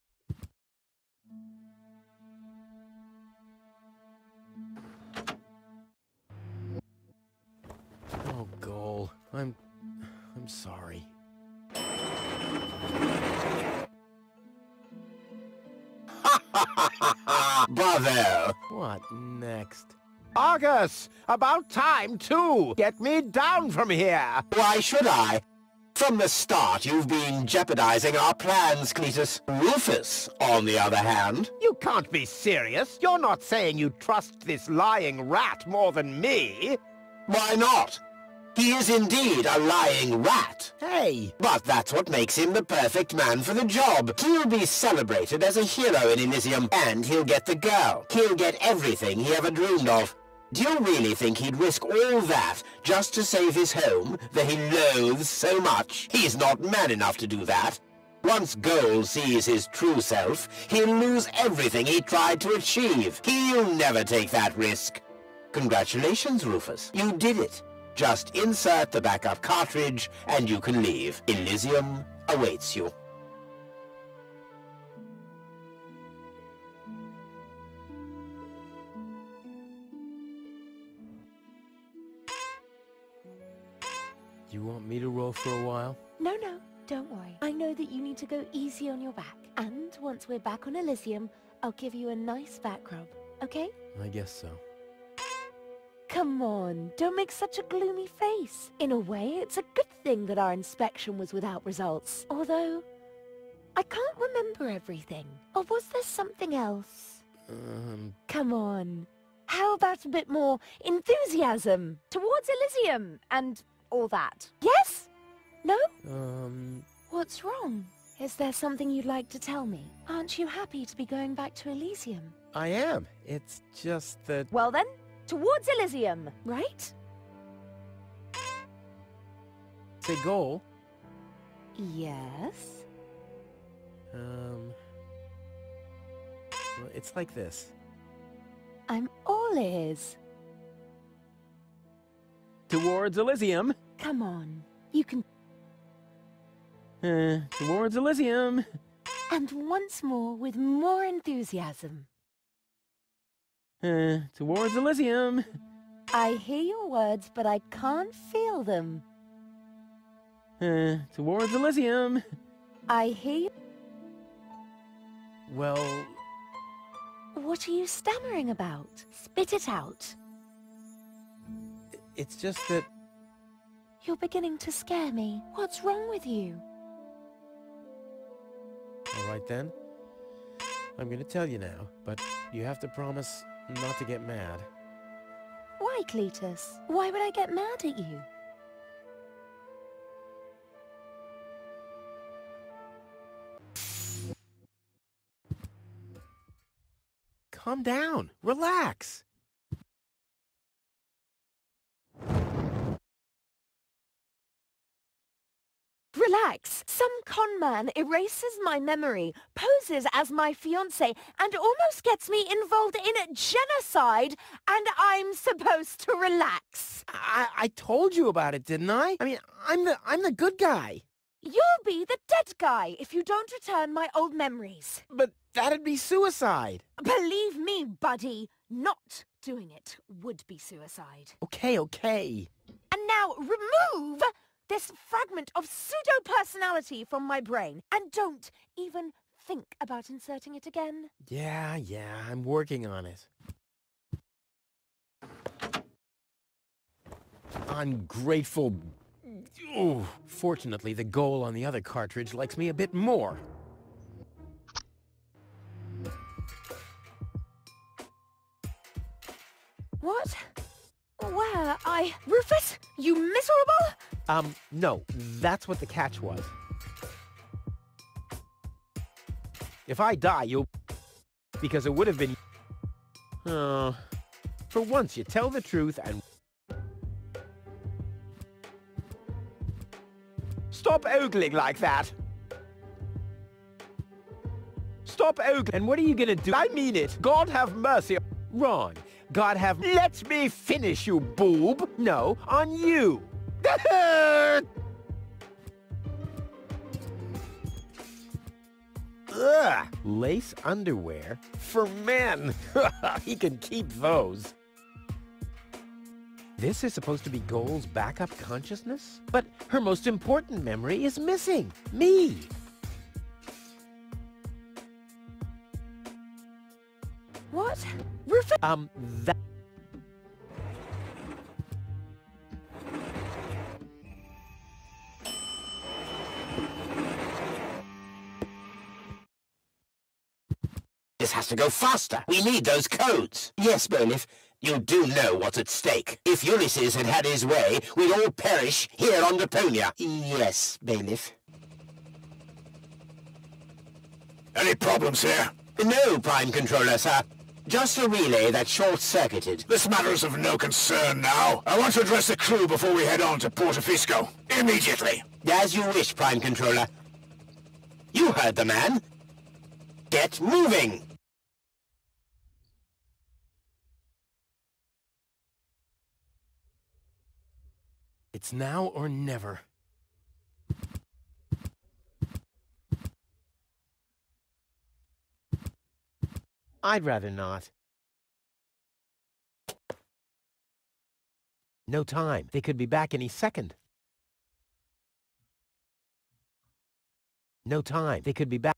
Oh, Cole, I'm sorry. Bravo! What next? Argus! About time, too! Get me down from here! Why should I? From the start, you've been jeopardizing our plans, Cletus. Rufus, on the other hand... You can't be serious! You're not saying you trust this lying rat more than me! Why not? He is indeed a lying rat. Hey! But that's what makes him the perfect man for the job. He'll be celebrated as a hero in Elysium, and he'll get the girl. He'll get everything he ever dreamed of. Do you really think he'd risk all that just to save his home that he loathes so much? He's not man enough to do that. Once Goal sees his true self, he'll lose everything he tried to achieve. He'll never take that risk. Congratulations, Rufus. You did it. Just insert the backup cartridge and you can leave. Elysium awaits you. Want me to roll for a while? No, no, don't worry. I know that you need to go easy on your back. And once we're back on Elysium, I'll give you a nice back rub, okay? I guess so. Come on, don't make such a gloomy face. In a way, it's a good thing that our inspection was without results. Although, I can't remember everything. Or was there something else? Come on. How about a bit more enthusiasm towards Elysium and all that? Yes? No? What's wrong? Is there something you'd like to tell me? Aren't you happy to be going back to Elysium? I am. It's just that... Well then, towards Elysium, right? Say goal. Yes. Well, it's like this. I'm all ears. Towards Elysium. Come on, you can... Towards Elysium. And once more with more enthusiasm. Towards Elysium. I hear your words, but I can't feel them. Towards Elysium. I hear you... Well... What are you stammering about? Spit it out. It's just that... You're beginning to scare me. What's wrong with you? All right then. I'm gonna tell you now, but you have to promise not to get mad. Why, Cletus? Why would I get mad at you? Calm down. Relax. Relax. Some con man erases my memory, poses as my fiancé, and almost gets me involved in genocide, and I'm supposed to relax. I told you about it, didn't I? I mean, I'm the good guy. You'll be the dead guy if you don't return my old memories. But that'd be suicide. Believe me, buddy, not doing it would be suicide. Okay, okay. And now remove this fragment of pseudo-personality from my brain, and don't even think about inserting it again. Yeah, I'm working on it. Ungrateful... Ooh, fortunately, the goal on the other cartridge likes me a bit more. What? Where? Rufus? You miserable? No, that's what the catch was. If I die, you'll... Because it would have been... Oh... For once, you tell the truth and... Stop ogling like that! Stop ogling! And what are you gonna do? I mean it! God have mercy! Wrong. God have... Let me finish, you boob! No, on you! Ugh! Lace underwear? For men! He can keep those. This is supposed to be Goal's backup consciousness? But her most important memory is missing. Me! What? Rufus? That... This has to go faster. We need those codes. Yes, Bailiff. You do know what's at stake. If Ulysses had had his way, we'd all perish here on Deponia. Yes, Bailiff. Any problems here? No, Prime Controller, sir. Just a relay that short-circuited. This matter is of no concern now. I want to address the crew before we head on to Portofisco. Immediately. As you wish, Prime Controller. You heard the man. Get moving! It's now or never. I'd rather not. No time. They could be back any second. No time. They could be back.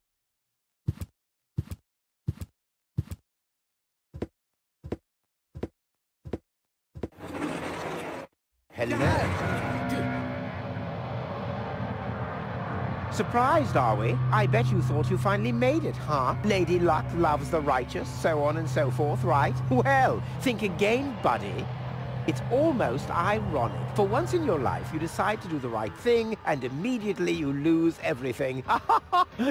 Hello. Surprised, are we? I bet you thought you finally made it, huh? Lady Luck loves the righteous, so on and so forth, right? Well, think again, buddy. It's almost ironic. For once in your life, you decide to do the right thing, and immediately you lose everything.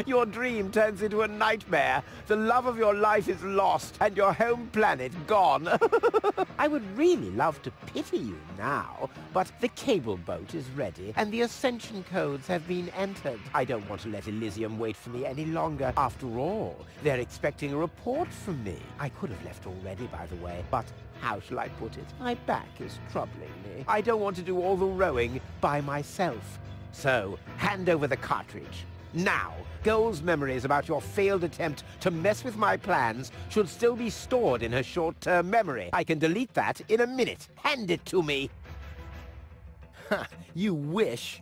Your dream turns into a nightmare. The love of your life is lost, and your home planet gone. I would really love to pity you now, but the cable boat is ready, and the ascension codes have been entered. I don't want to let Elysium wait for me any longer. After all, they're expecting a report from me. I could have left already, by the way, but how shall I put it? My back is troubling me. I don't want to do all the rowing by myself. So, hand over the cartridge. Now, Goal's memories about your failed attempt to mess with my plans should still be stored in her short-term memory. I can delete that in a minute. Hand it to me. Ha, you wish.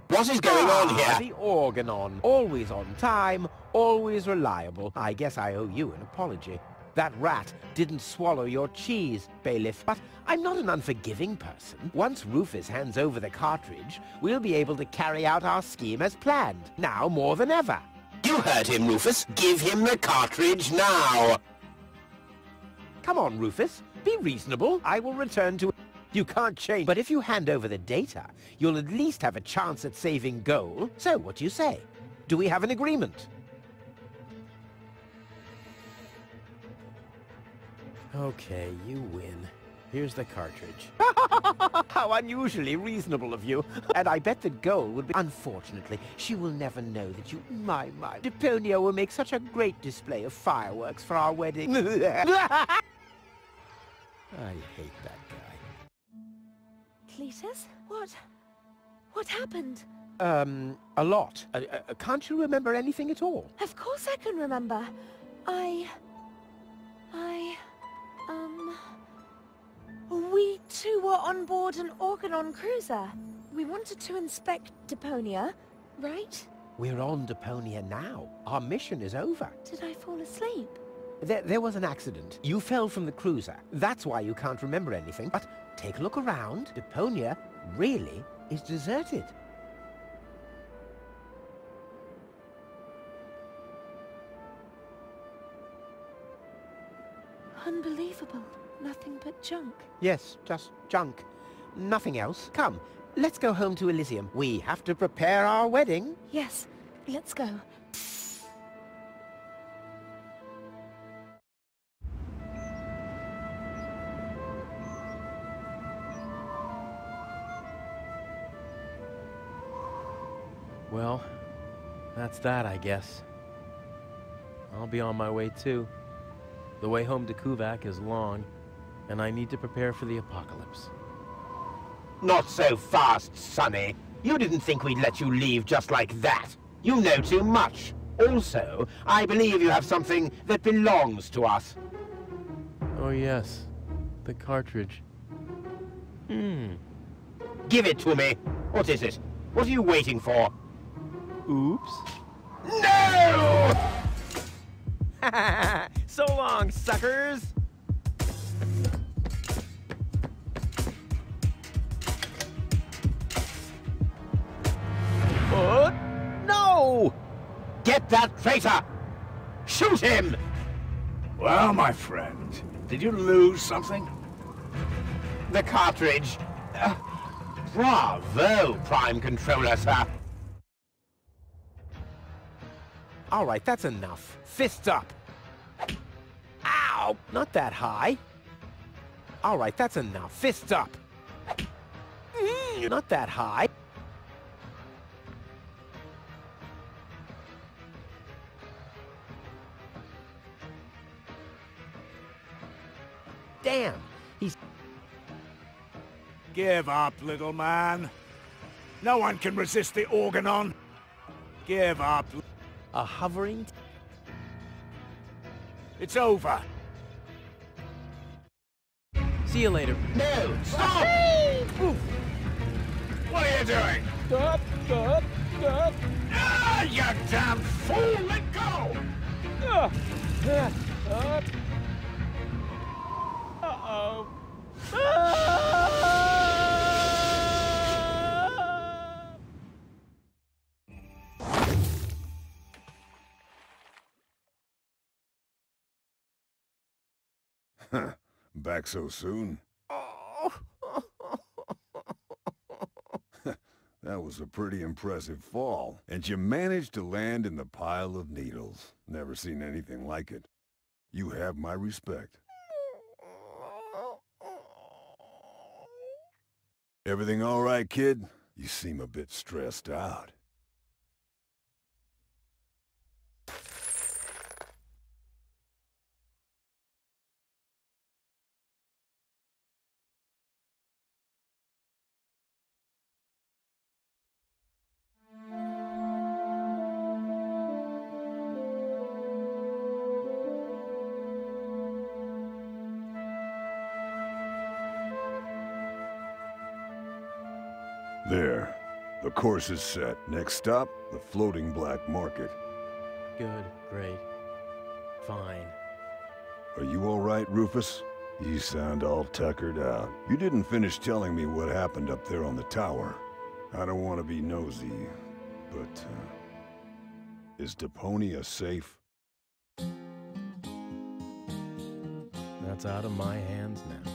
What is going on here? The Organon. Always on time, always reliable. I guess I owe you an apology. That rat didn't swallow your cheese, bailiff. But I'm not an unforgiving person. Once Rufus hands over the cartridge, we'll be able to carry out our scheme as planned. Now more than ever. You heard him, Rufus. Give him the cartridge now. Come on, Rufus. Be reasonable. I will return to... You can't change, but if you hand over the data, you'll at least have a chance at saving Goal. So, what do you say? Do we have an agreement? Okay, you win. Here's the cartridge. How unusually reasonable of you. And I bet that Goal would be... Unfortunately, she will never know that you... My. Deponia will make such a great display of fireworks for our wedding. I hate that guy. Cletus? What happened? A lot. Can't you remember anything at all? Of course I can remember. We two were on board an Organon cruiser. We wanted to inspect Deponia, right? We're on Deponia now. Our mission is over. Did I fall asleep? There was an accident. You fell from the cruiser. That's why you can't remember anything. But take a look around. Deponia really is deserted. Unbelievable. Nothing but junk. Yes, just junk. Nothing else. Come, let's go home to Elysium. We have to prepare our wedding. Yes, let's go. Well, that's that, I guess. I'll be on my way too. The way home to Kuvak is long, and I need to prepare for the apocalypse. Not so fast, Sonny. You didn't think we'd let you leave just like that. You know too much. Also, I believe you have something that belongs to us. Oh yes, the cartridge. Give it to me. What is it? What are you waiting for? Oops. No! So long, suckers! What? No! Get that traitor! Shoot him! Well, my friend, did you lose something? The cartridge. Bravo, Prime Controller, sir. All right, that's enough. Fists up. Ow! Not that high. All right, that's enough. Fists up. Not that high. Damn, he's... Give up, little man. No one can resist the Organon. Give up. A hovering... It's over. See you later. No! Stop! What are you doing? Stop! Stop! Stop! Ah, you damn fool! Let go! Uh-oh. Back so soon? That was a pretty impressive fall. And you managed to land in the pile of needles. Never seen anything like it. You have my respect. Everything all right, kid? You seem a bit stressed out. There. The course is set. Next stop, the floating black market. Good, great, fine. Are you all right, Rufus? You sound all tuckered out. You didn't finish telling me what happened up there on the tower. I don't want to be nosy, but, is Deponia safe? That's out of my hands now.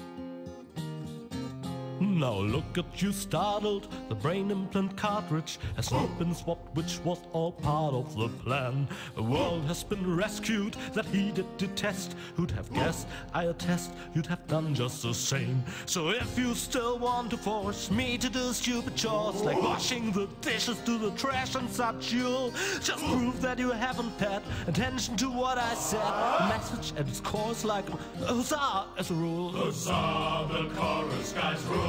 Now look at you startled, the brain implant cartridge has not been swapped, which was all part of the plan. The world has been rescued, that he did detest. Who'd have guessed, I attest, you'd have done just the same. So if you still want to force me to do stupid chores, like washing the dishes, do the trash and such, you'll just prove that you haven't paid attention to what I said. The message at its core is like a huzzah as a rule. Huzzah, the chorus guys rule.